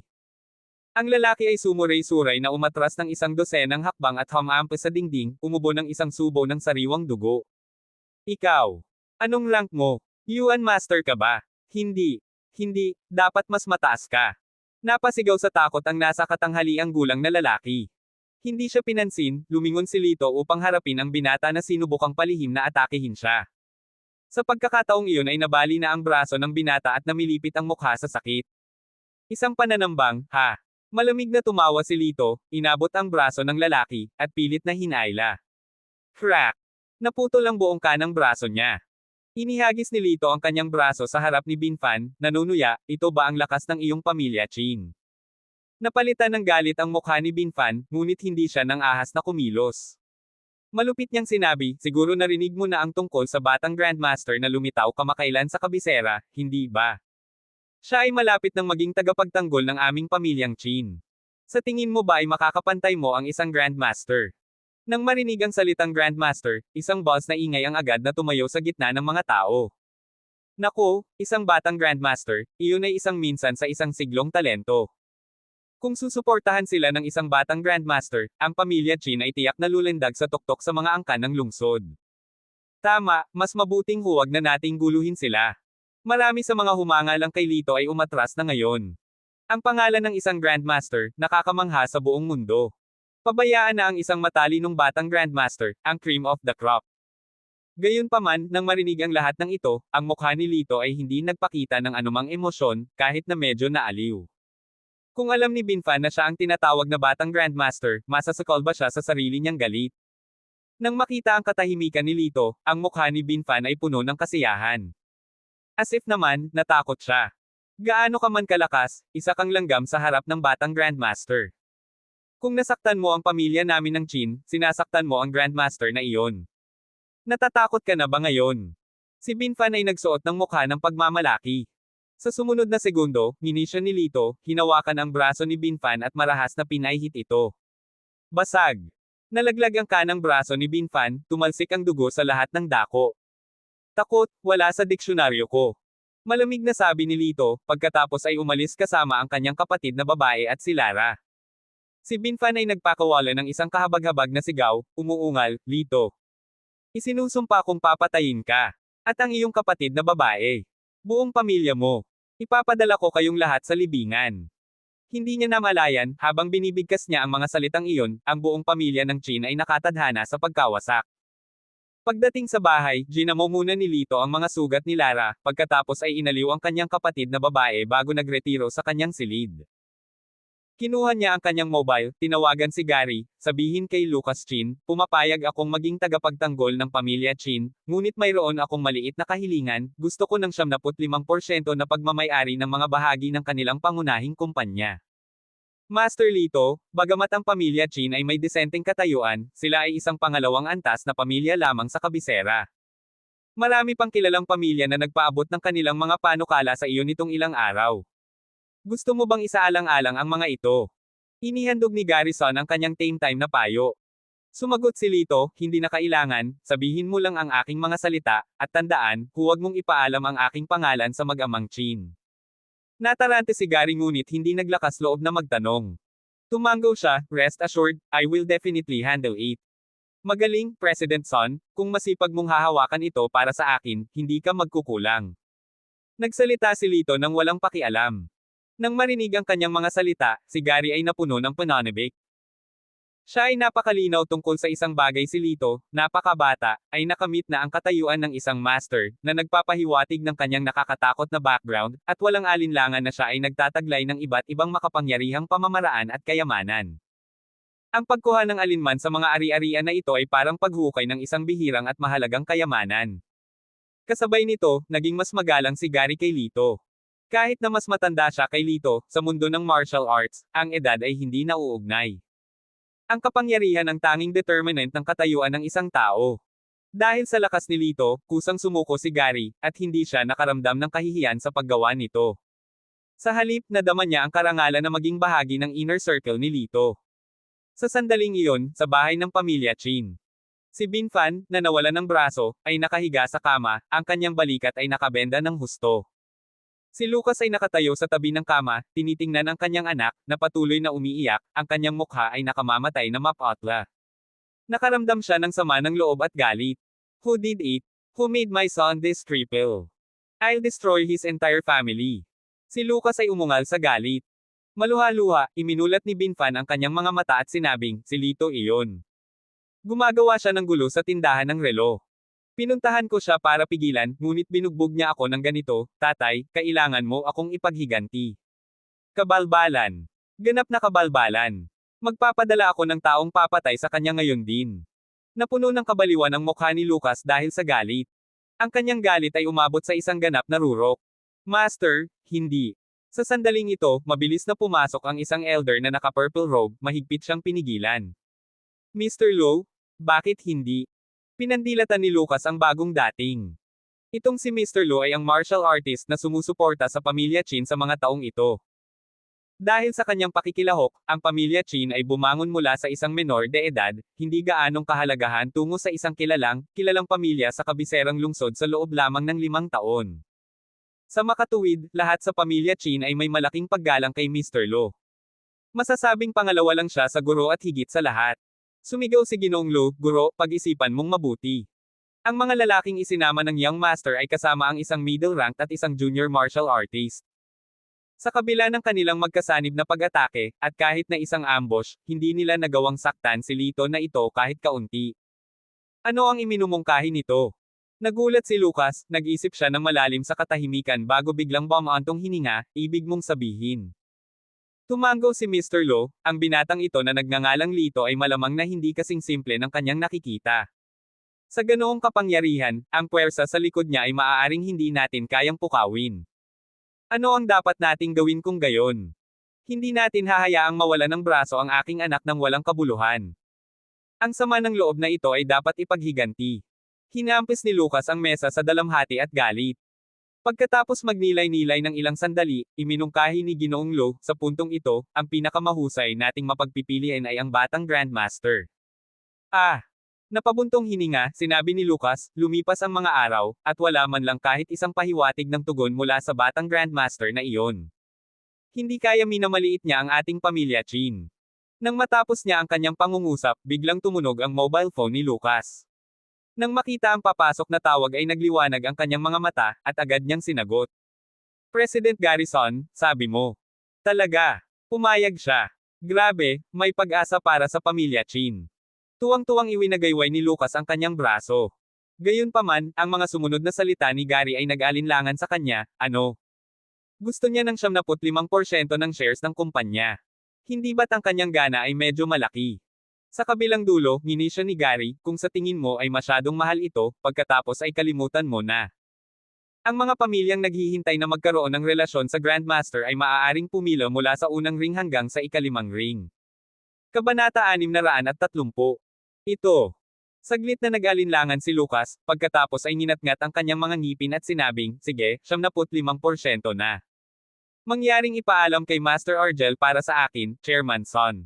A: Ang lalaki ay sumuray-suray na umatras ng isang dosenang hakbang at humampas sa dingding, umubo ng isang subo ng sariwang dugo. Ikaw. Anong rank mo? Yuan Master ka ba? Hindi. Hindi, dapat mas mataas ka. Napasigaw sa takot ang nasa katanghaliang gulang na lalaki. Hindi siya pinansin, lumingon si Lito upang harapin ang binata na sinubukang palihim na atakehin siya. Sa pagkakataong iyon ay nabali na ang braso ng binata at namilipit ang mukha sa sakit. Isang pananambang, ha? Malamig na tumawa si Lito, inabot ang braso ng lalaki, at pilit na hinayla. Crack! Naputol ang buong kanang braso niya. Inihagis ni Lito ang kanyang braso sa harap ni Binfan, nanunuya, ito ba ang lakas ng iyong pamilya Chin? Napalitan ng galit ang mukha ni Binfan, ngunit hindi siya nang ahas na kumilos. Malupit niyang sinabi, siguro narinig mo na ang tungkol sa batang Grandmaster na lumitaw kamakailan sa kabisera, hindi ba? Siya ay malapit ng maging tagapagtanggol ng aming pamilyang Chin. Sa tingin mo ba ay makakapantay mo ang isang Grandmaster? Nang marinig ang salitang Grandmaster, isang boss na ingay ang agad na tumayo sa gitna ng mga tao. Naku, isang batang Grandmaster, iyon ay isang minsan sa isang siglong talento. Kung susuportahan sila ng isang batang Grandmaster, ang pamilya Chin ay tiyak na lulendag sa tuktok sa mga angkan ng lungsod. Tama, mas mabuting huwag na nating guluhin sila. Marami sa mga humangalang kay Lito ay umatras na ngayon. Ang pangalan ng isang Grandmaster, nakakamangha sa buong mundo. Pabayaan na ang isang matalinong batang Grandmaster, ang cream of the crop. Gayunpaman, nang marinig ang lahat ng ito, ang mukha ni Lito ay hindi nagpakita ng anumang emosyon, kahit na medyo naaliw. Kung alam ni Binfan na siya ang tinatawag na batang Grandmaster, masasakal ba siya sa sarili niyang galit? Nang makita ang katahimikan ni Lito, ang mukha ni Binfan ay puno ng kasiyahan. As if naman, natakot siya. Gaano ka man kalakas, isa kang langgam sa harap ng batang Grandmaster. Kung nasaktan mo ang pamilya namin ng Chin, sinasaktan mo ang Grandmaster na iyon. Natatakot ka na ba ngayon? Si Binfan ay nagsuot ng mukha ng pagmamalaki. Sa sumunod na segundo, hinisya ni Lito, hinawakan ang braso ni Binfan at marahas na pinahihit ito. Basag. Nalaglag ang kanang braso ni Binfan, tumalsik ang dugo sa lahat ng dako. Takot, wala sa diksyonaryo ko. Malamig na sabi ni Lito, pagkatapos ay umalis kasama ang kanyang kapatid na babae at si Lara. Si Binfan ay nagpakawala ng isang kahabag-habag na sigaw, umuungal, Lito. Isinusumpa kong papatayin ka. At ang iyong kapatid na babae. Buong pamilya mo. Ipapadala ko kayong lahat sa libingan. Hindi niya namalayan, habang binibigkas niya ang mga salitang iyon, ang buong pamilya ng Chin ay nakatadhana sa pagkawasak. Pagdating sa bahay, ginamo muna ni Lito ang mga sugat ni Lara, pagkatapos ay inaliw ang kanyang kapatid na babae bago nagretiro sa kanyang silid. Kinuha niya ang kanyang mobile, tinawagan si Gary, sabihin kay Lucas Chin, pumapayag akong maging tagapagtanggol ng pamilya Chin, ngunit mayroon akong maliit na kahilingan, gusto ko ng 75% na pagmamay-ari ng mga bahagi ng kanilang pangunahing kumpanya. Master Lito, bagamat ang pamilya Chin ay may disenteng katayuan, sila ay isang pangalawang antas na pamilya lamang sa kabisera. Marami pang kilalang pamilya na nagpaabot ng kanilang mga panukala sa iyo nitong ilang araw. Gusto mo bang isaalang-alang ang mga ito? Inihandog ni Garrison ang kanyang tame time na payo. Sumagot si Lito, hindi na kailangan, sabihin mo lang ang aking mga salita, at tandaan, huwag mong ipaalam ang aking pangalan sa mag-amang Chin. Natarante si Gary ngunit hindi naglakas loob na magtanong. Tumango siya, rest assured, I will definitely handle it. Magaling, President Son, kung masipag mong hahawakan ito para sa akin, hindi ka magkukulang. Nagsalita si Lito nang walang pakialam. Nang marinig ang kanyang mga salita, si Gary ay napuno ng pananabik. Siya ay napakalinaw tungkol sa isang bagay si Lito, napakabata, ay nakamit na ang katayuan ng isang master, na nagpapahiwatig ng kanyang nakakatakot na background, at walang alinlangan na siya ay nagtataglay ng iba't ibang makapangyarihang pamamaraan at kayamanan. Ang pagkuha ng alinman sa mga ari-arian na ito ay parang paghukay ng isang bihirang at mahalagang kayamanan. Kasabay nito, naging mas magalang si Gary kay Lito. Kahit na mas matanda siya kay Lito, sa mundo ng martial arts, ang edad ay hindi nauugnay. Ang kapangyarihan ang tanging determinant ng katayuan ng isang tao. Dahil sa lakas ni Lito, kusang sumuko si Gary, at hindi siya nakaramdam ng kahihiyan sa paggawa nito. Sa halip, nadama niya ang karangalan na maging bahagi ng inner circle ni Lito. Sa sandaling iyon, sa bahay ng pamilya Chin. Si Binfan, na nawalan ng braso, ay nakahiga sa kama, ang kanyang balikat ay nakabenda ng husto. Si Lucas ay nakatayo sa tabi ng kama, tinitingnan ang kanyang anak, na patuloy na umiiyak, ang kanyang mukha ay nakamamatay na mapotla. Nakaramdam siya ng sama ng loob at galit. Who did it? Who made my son this triple? I'll destroy his entire family. Si Lucas ay umungal sa galit. Maluha-luha, iminulat ni Binfan ang kanyang mga mata at sinabing, si Lito iyon. Gumagawa siya ng gulo sa tindahan ng relo. Pinuntahan ko siya para pigilan, ngunit binugbog niya ako ng ganito, tatay, kailangan mo akong ipaghiganti. Kabalbalan. Ganap na kabalbalan. Magpapadala ako ng taong papatay sa kanya ngayon din. Napuno ng kabaliwan ang mukha ni Lucas dahil sa galit. Ang kanyang galit ay umabot sa isang ganap na rurok. Master, hindi. Sa sandaling ito, mabilis na pumasok ang isang elder na naka-purple robe, mahigpit siyang pinigilan. Mr. Low, bakit hindi? Pinandilatan ni Lucas ang bagong dating. Itong si Mr. Low ay ang martial artist na sumusuporta sa pamilya Chin sa mga taong ito. Dahil sa kanyang pakikilahok, ang pamilya Chin ay bumangon mula sa isang menor de edad, hindi gaanong kahalagahan tungo sa isang kilalang pamilya sa kabiserang lungsod sa loob lamang ng 5 taon. Sa makatuwid, lahat sa pamilya Chin ay may malaking paggalang kay Mr. Lo. Masasabing pangalawa lang siya sa guro at higit sa lahat. Sumigaw si Ginoong Lo, guro, pag-isipan mong mabuti. Ang mga lalaking isinama ng Young Master ay kasama ang isang middle rank at isang junior martial artist. Sa kabila ng kanilang magkasanib na pag-atake, at kahit na isang ambush, hindi nila nagawang saktan si Lito na ito kahit kaunti. Ano ang iminumungkahi nito? Nagulat si Lucas, nag-isip siya ng malalim sa katahimikan bago biglang bumantong hininga, ibig mong sabihin. Tumango si Mr. Lo, ang binatang ito na nagngangalang Lito ay malamang na hindi kasing simple ng kanyang nakikita. Sa ganoong kapangyarihan, ang puwersa sa likod niya ay maaaring hindi natin kayang pukawin. Ano ang dapat nating gawin kung gayon? Hindi natin hahayaang mawala ng braso ang aking anak ng walang kabuluhan. Ang sama ng loob na ito ay dapat ipaghiganti. Hinampis ni Lucas ang mesa sa dalamhati at galit. Pagkatapos magnilay-nilay ng ilang sandali, iminungkahi ni Ginoong Lo, sa puntong ito, ang pinakamahusay nating mapagpipilian ay ang batang Grandmaster. Napabuntong hininga, sinabi ni Lucas, lumipas ang mga araw, at wala man lang kahit isang pahiwatig ng tugon mula sa batang Grandmaster na iyon. Hindi kaya minamaliit niya ang ating pamilya Chin. Nang matapos niya ang kanyang pangungusap, biglang tumunog ang mobile phone ni Lucas. Nang makita ang papasok na tawag ay nagliwanag ang kanyang mga mata, at agad niyang sinagot. President Garrison, sabi mo. Talaga. Pumayag siya. Grabe, may pag-asa para sa pamilya Chin. Tuwang-tuwang iwinagayway ni Lucas ang kanyang braso. Gayunpaman, ang mga sumunod na salita ni Gary ay nag-alinlangan sa kanya, ano? Gusto niya ng 75% ng shares ng kumpanya. Hindi ba't ang kanyang gana ay medyo malaki? Sa kabilang dulo, nginisyo ni Gary, kung sa tingin mo ay masyadong mahal ito, pagkatapos ay kalimutan mo na. Ang mga pamilyang naghihintay na magkaroon ng relasyon sa Grandmaster ay maaaring pumila mula sa unang ring hanggang sa ika-5 ring. Kabanata 630. Ito. Saglit na nag-alinlangan si Lucas, pagkatapos ay ninatngat ang kanyang mga ngipin at sinabing, sige, 75% na. Mangyaring ipaalam kay Master Argel para sa akin, Chairman Son.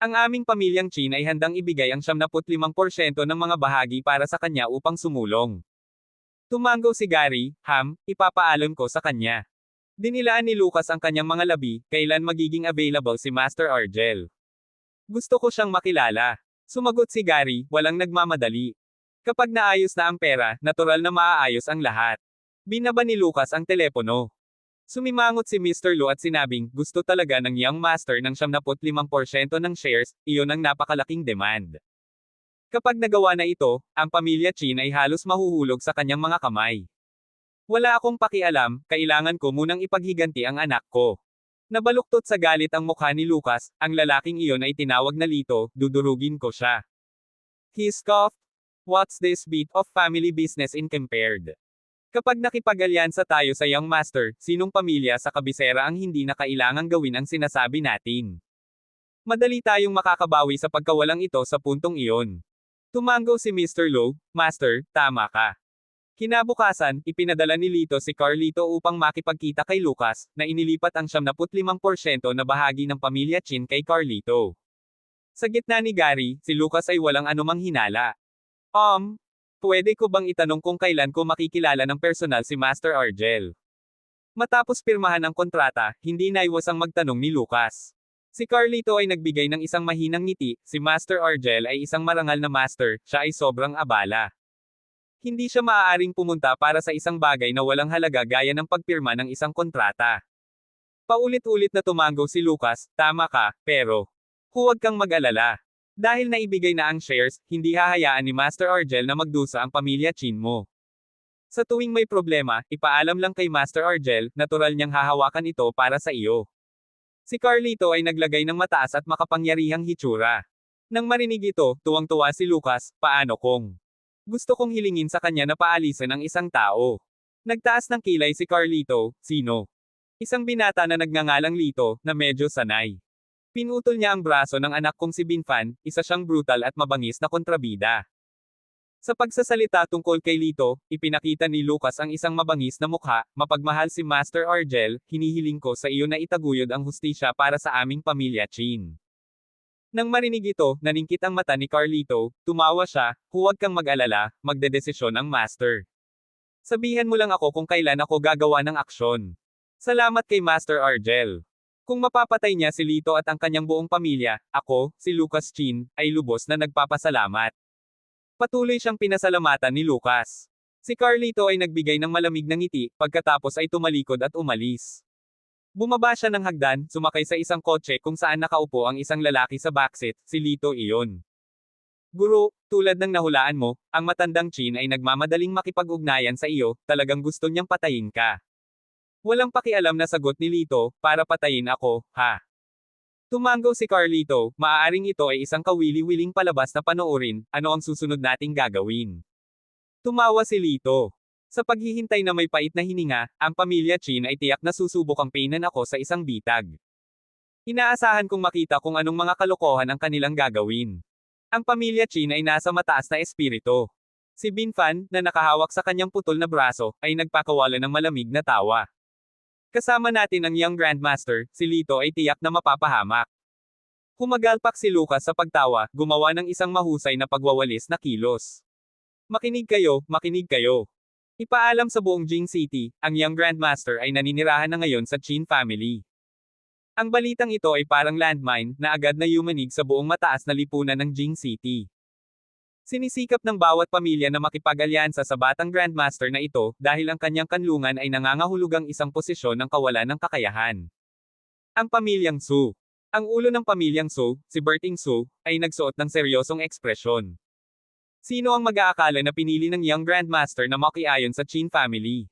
A: Ang aming pamilyang Chin ay handang ibigay ang 75% ng mga bahagi para sa kanya upang sumulong. Tumango si Gary, ipapaalam ko sa kanya. Dinilaan ni Lucas ang kanyang mga labi, kailan magiging available si Master Argel. Gusto ko siyang makilala. Sumagot si Gary, walang nagmamadali. Kapag naayos na ang pera, natural na maaayos ang lahat. Binaba ni Lucas ang telepono. Sumimangot si Mr. Lo at sinabing, gusto talaga ng Young Master ng 75% ng shares, iyon ang napakalaking demand. Kapag nagawa na ito, ang pamilya Chin ay halos mahuhulog sa kanyang mga kamay. Wala akong pakialam, kailangan ko munang ipaghiganti ang anak ko. Nabaluktot sa galit ang mukha ni Lucas, ang lalaking iyon ay tinawag na Lito, dudurugin ko siya. He scoffed. What's this bit of family business in compared? Kapag nakipag-alyansa tayo sa Young Master, sinong pamilya sa kabisera ang hindi na kailangang gawin ang sinasabi natin? Madali tayong makakabawi sa pagkawalang ito sa puntong iyon. Tumango si Mr. Lowe, Master, tama ka. Kinabukasan, ipinadala ni Lito si Carlito upang makipagkita kay Lucas, na inilipat ang 75% na bahagi ng pamilya Chin kay Carlito. Sa gitna ni Gary, si Lucas ay walang anumang hinala. Pwede ko bang itanong kung kailan ko makikilala ng personal si Master Argel? Matapos pirmahan ang kontrata, hindi naiwasang magtanong ni Lucas. Si Carlito ay nagbigay ng isang mahinang ngiti, si Master Argel ay isang marangal na master, siya ay sobrang abala. Hindi siya maaaring pumunta para sa isang bagay na walang halaga gaya ng pagpirma ng isang kontrata. Paulit-ulit na tumango si Lucas, tama ka, pero huwag kang mag-alala. Dahil naibigay na ang shares, hindi hahayaan ni Master Argel na magdusa ang pamilya Chin mo. Sa tuwing may problema, ipaalam lang kay Master Argel, natural niyang hahawakan ito para sa iyo. Si Carlito ay naglagay ng mataas at makapangyarihang hitsura. Nang marinig ito, tuwang-tuwa si Lucas, paano kung gusto kong hilingin sa kanya na paalisan ang isang tao? Nagtaas ng kilay si Carlito, sino? Isang binata na nagngangalang Lito, na medyo sanay. Pinutol niya ang braso ng anak kong si Binfan, isa siyang brutal at mabangis na kontrabida. Sa pagsasalita tungkol kay Lito, ipinakita ni Lucas ang isang mabangis na mukha, mapagmahal si Master Argel, hinihiling ko sa iyo na itaguyod ang hustisya para sa aming pamilya Chin. Nang marinig ito, naningkit ang mata ni Carlito, tumawa siya, huwag kang mag-alala, magdedesisyon ang Master. Sabihan mo lang ako kung kailan ako gagawa ng aksyon. Salamat kay Master Argel. Kung mapapatay niya si Lito at ang kanyang buong pamilya, ako, si Lucas Chin, ay lubos na nagpapasalamat. Patuloy siyang pinasalamatan ni Lucas. Si Carlito ay nagbigay ng malamig na ngiti, pagkatapos ay tumalikod at umalis. Bumaba siya ng hagdan, sumakay sa isang kotse kung saan nakaupo ang isang lalaki sa backseat, si Lito iyon. Guro, tulad ng nahulaan mo, ang matandang Chin ay nagmamadaling makipag-ugnayan sa iyo, talagang gusto niyang patayin ka. Walang pakialam na sagot ni Lito, para patayin ako, ha? Tumango si Carlito, maaaring ito ay isang kawili-wiling palabas na panoorin, ano ang susunod nating gagawin? Tumawa si Lito. Sa paghihintay na may pait na hininga, ang pamilya Chin ay tiyak na susubukang painan ako sa isang bitag. Inaasahan kong makita kung anong mga kalokohan ang kanilang gagawin. Ang pamilya Chin ay nasa mataas na espiritu. Si Binfan, na nakahawak sa kanyang putol na braso, ay nagpakawala ng malamig na tawa. Kasama natin ang Young Grandmaster, si Lito ay tiyak na mapapahamak. Humagalpak si Lucas sa pagtawa, gumawa ng isang mahusay na pagwawalis na kilos. Makinig kayo, makinig kayo. Ipaalam sa buong Jing City, ang Young Grandmaster ay naninirahan na ngayon sa Chin family. Ang balitang ito ay parang landmine, na agad na yumanig sa buong mataas na lipunan ng Jing City. Sinisikap ng bawat pamilya na makipag-alyansa sa batang Grandmaster na ito, dahil ang kanyang kanlungan ay nangangahulugang isang posisyon ng kawalan ng kakayahan. Ang pamilyang Su. Ang ulo ng pamilyang Su, si Berting Su, ay nagsuot ng seryosong ekspresyon. Sino ang mag-aakala na pinili ng Young Grandmaster na makiayon sa Chin family?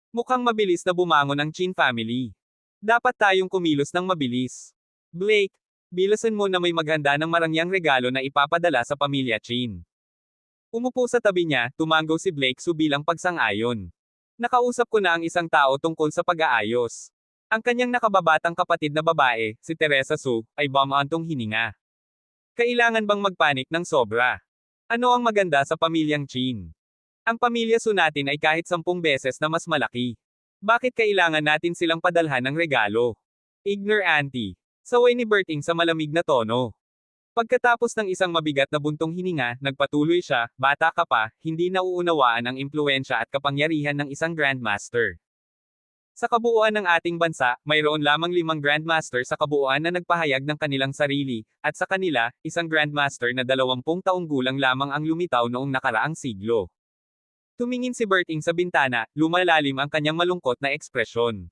A: Mukhang mabilis na bumangon ang Chin family. Dapat tayong kumilos ng mabilis. Blake, bilasan mo na may maghanda ng marangyang regalo na ipapadala sa pamilya Chin. Umupo sa tabi niya, tumango si Blake Su bilang pagsang-ayon. Nakausap ko na ang isang tao tungkol sa pag-aayos. Ang kanyang nakababatang kapatid na babae, si Teresa Su, ay bumaantong hininga. Kailangan bang magpanik ng sobra? Ano ang maganda sa pamilyang Chin? Ang pamilya Su natin ay kahit 10 beses na mas malaki. Bakit kailangan natin silang padalhan ng regalo? Ignore auntie. Saway ni Berting sa malamig na tono. Pagkatapos ng isang mabigat na buntong hininga, nagpatuloy siya, bata ka pa, hindi nauunawaan ang impluwensya at kapangyarihan ng isang Grandmaster. Sa kabuuan ng ating bansa, mayroon lamang 5 Grandmaster sa kabuuan na nagpahayag ng kanilang sarili, at sa kanila, isang Grandmaster na 20 taong gulang lamang ang lumitaw noong nakaraang siglo. Tumingin si Berting sa bintana, lumalalim ang kanyang malungkot na ekspresyon.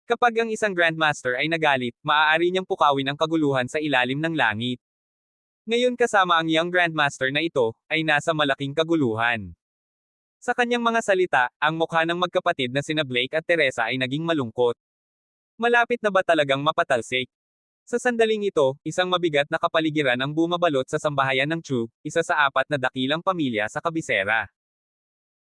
A: Kapag ang isang Grandmaster ay nagalit, maaari niyang pukawin ang kaguluhan sa ilalim ng langit. Ngayon kasama ang Young Grandmaster na ito, ay nasa malaking kaguluhan. Sa kanyang mga salita, ang mukha ng magkapatid na sina Blake at Teresa ay naging malungkot. Malapit na ba talagang mapatalsik? Sa sandaling ito, isang mabigat na kapaligiran ang bumabalot sa sambahayan ng Chu, isa sa apat na dakilang pamilya sa kabisera.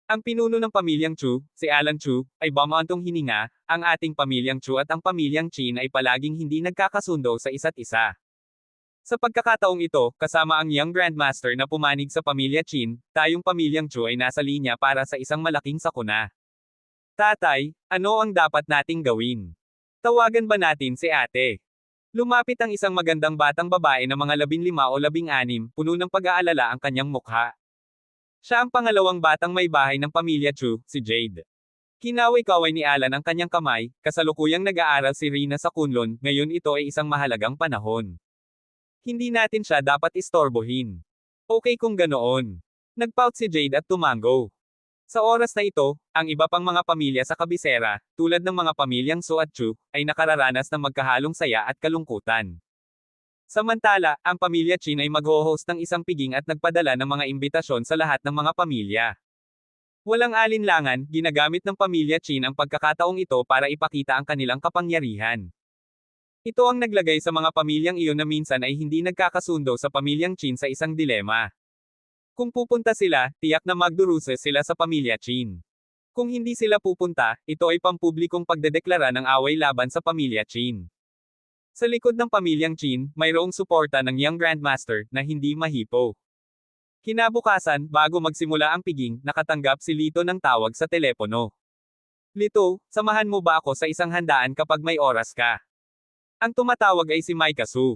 A: Ang pinuno ng pamilyang Chu, si Alan Chu, ay bumantong hininga, ang ating pamilyang Chu at ang pamilyang Qin ay palaging hindi nagkakasundo sa isa't isa. Sa pagkakataong ito, kasama ang Young Grandmaster na pumanig sa pamilya Qin, tayong pamilyang Chu ay nasa linya para sa isang malaking sakuna. Tatay, ano ang dapat nating gawin? Tawagan ba natin si ate? Lumapit ang isang magandang batang babae na mga 15 o 16, puno ng pag-aalala ang kanyang mukha. Siya ang pangalawang batang may bahay ng pamilya Chu, si Jade. Kinaway-kaway ni Alan ang kanyang kamay, kasalukuyang nag-aaral si Rina sa Kunlun, ngayon ito ay isang mahalagang panahon. Hindi natin siya dapat istorbohin. Okay kung ganoon. Nagpout si Jade at tumango. Sa oras na ito, ang iba pang mga pamilya sa kabisera, tulad ng mga pamilyang Su at Chu, ay nakararanas ng magkahalong saya at kalungkutan. Samantala, ang pamilya Qin ay mag-ho-host ng isang piging at nagpadala ng mga imbitasyon sa lahat ng mga pamilya. Walang alinlangan, ginagamit ng pamilya Qin ang pagkakataong ito para ipakita ang kanilang kapangyarihan. Ito ang naglagay sa mga pamilyang iyon na minsan ay hindi nagkakasundo sa pamilyang Qin sa isang dilema. Kung pupunta sila, tiyak na magdurusa sila sa pamilya Qin. Kung hindi sila pupunta, ito ay pampublikong pagdedeklara ng away laban sa pamilya Qin. Sa likod ng pamilyang Qin, mayroong suporta ng Young Grandmaster na hindi mahipo. Kinabukasan, bago magsimula ang piging, nakatanggap si Lito ng tawag sa telepono. Lito, samahan mo ba ako sa isang handaan kapag may oras ka? Ang tumatawag ay si Maika Su.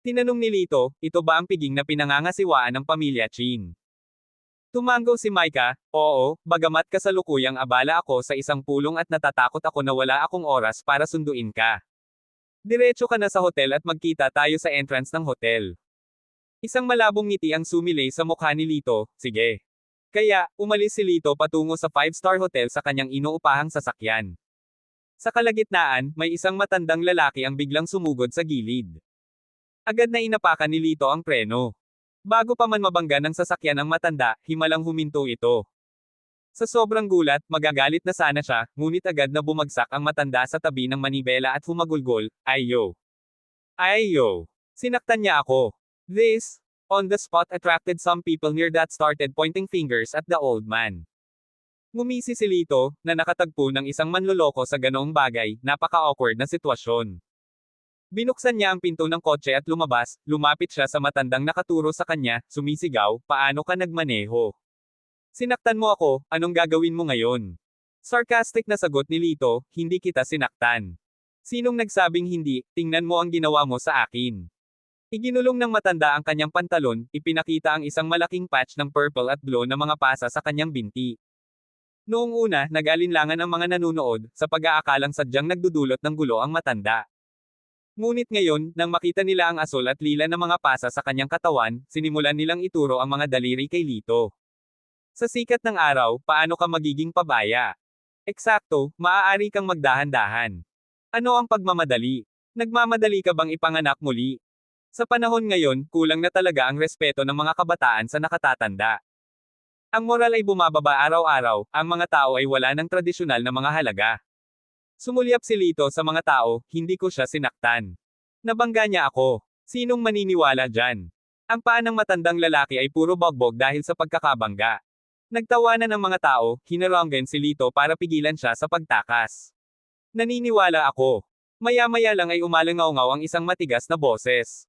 A: Tinanong ni Lito, ito ba ang piging na pinangangasiwaan ng pamilya Qin? Tumango si Maika, oo, bagamat kasalukuyang abala ako sa isang pulong at natatakot ako na wala akong oras para sunduin ka. Diretso ka na sa hotel at magkita tayo sa entrance ng hotel. Isang malabong ngiti ang sumilay sa mukha ni Lito, sige. Kaya, umalis si Lito patungo sa 5-star hotel sa kanyang inuupahang sasakyan. Sa kalagitnaan, may isang matandang lalaki ang biglang sumugod sa gilid. Agad na inapakan ni Lito ang preno. Bago pa man mabangga ng sasakyan ang matanda, himalang huminto ito. Sa sobrang gulat, magagalit na sana siya, ngunit agad na bumagsak ang matanda sa tabi ng manibela at humagulgol, "Ayo! Ayo!" Sinaktan niya ako. This, on the spot attracted some people near that started pointing fingers at the old man. Ngumisi si Lito, na nakatagpo ng isang manloloko sa ganoong bagay, napaka-awkward na sitwasyon. Binuksan niya ang pinto ng kotse at lumabas, lumapit siya sa matandang nakaturo sa kanya, sumisigaw, paano ka nagmaneho? Sinaktan mo ako, anong gagawin mo ngayon? Sarcastic na sagot ni Lito, hindi kita sinaktan. Sinong nagsabing hindi, tingnan mo ang ginawa mo sa akin. Iginulong ng matanda ang kanyang pantalon, ipinakita ang isang malaking patch ng purple at blue na mga pasa sa kanyang binti. Noong una, nag-alinlangan ang mga nanunood, sa pag-aakalang sadyang nagdudulot ng gulo ang matanda. Ngunit ngayon, nang makita nila ang asul at lila na mga pasa sa kanyang katawan, sinimulan nilang ituro ang mga daliri kay Lito. Sa sikat ng araw, paano ka magiging pabaya? Eksakto, maaari kang magdahan-dahan. Ano ang pagmamadali? Nagmamadali ka bang ipanganak muli? Sa panahon ngayon, kulang na talaga ang respeto ng mga kabataan sa nakatatanda. Ang moral ay bumababa araw-araw, ang mga tao ay wala ng tradisyonal na mga halaga. Sumulyap si Lito sa mga tao, hindi ko siya sinaktan. Nabangga niya ako. Sinong maniniwala dyan? Ang paa ng matandang lalaki ay puro bogbog dahil sa pagkakabangga. Nagtawanan ng mga tao, hinaranggan si Lito para pigilan siya sa pagtakas. Naniniwala ako. Maya-maya lang ay umalangaw-ngaw ang isang matigas na boses.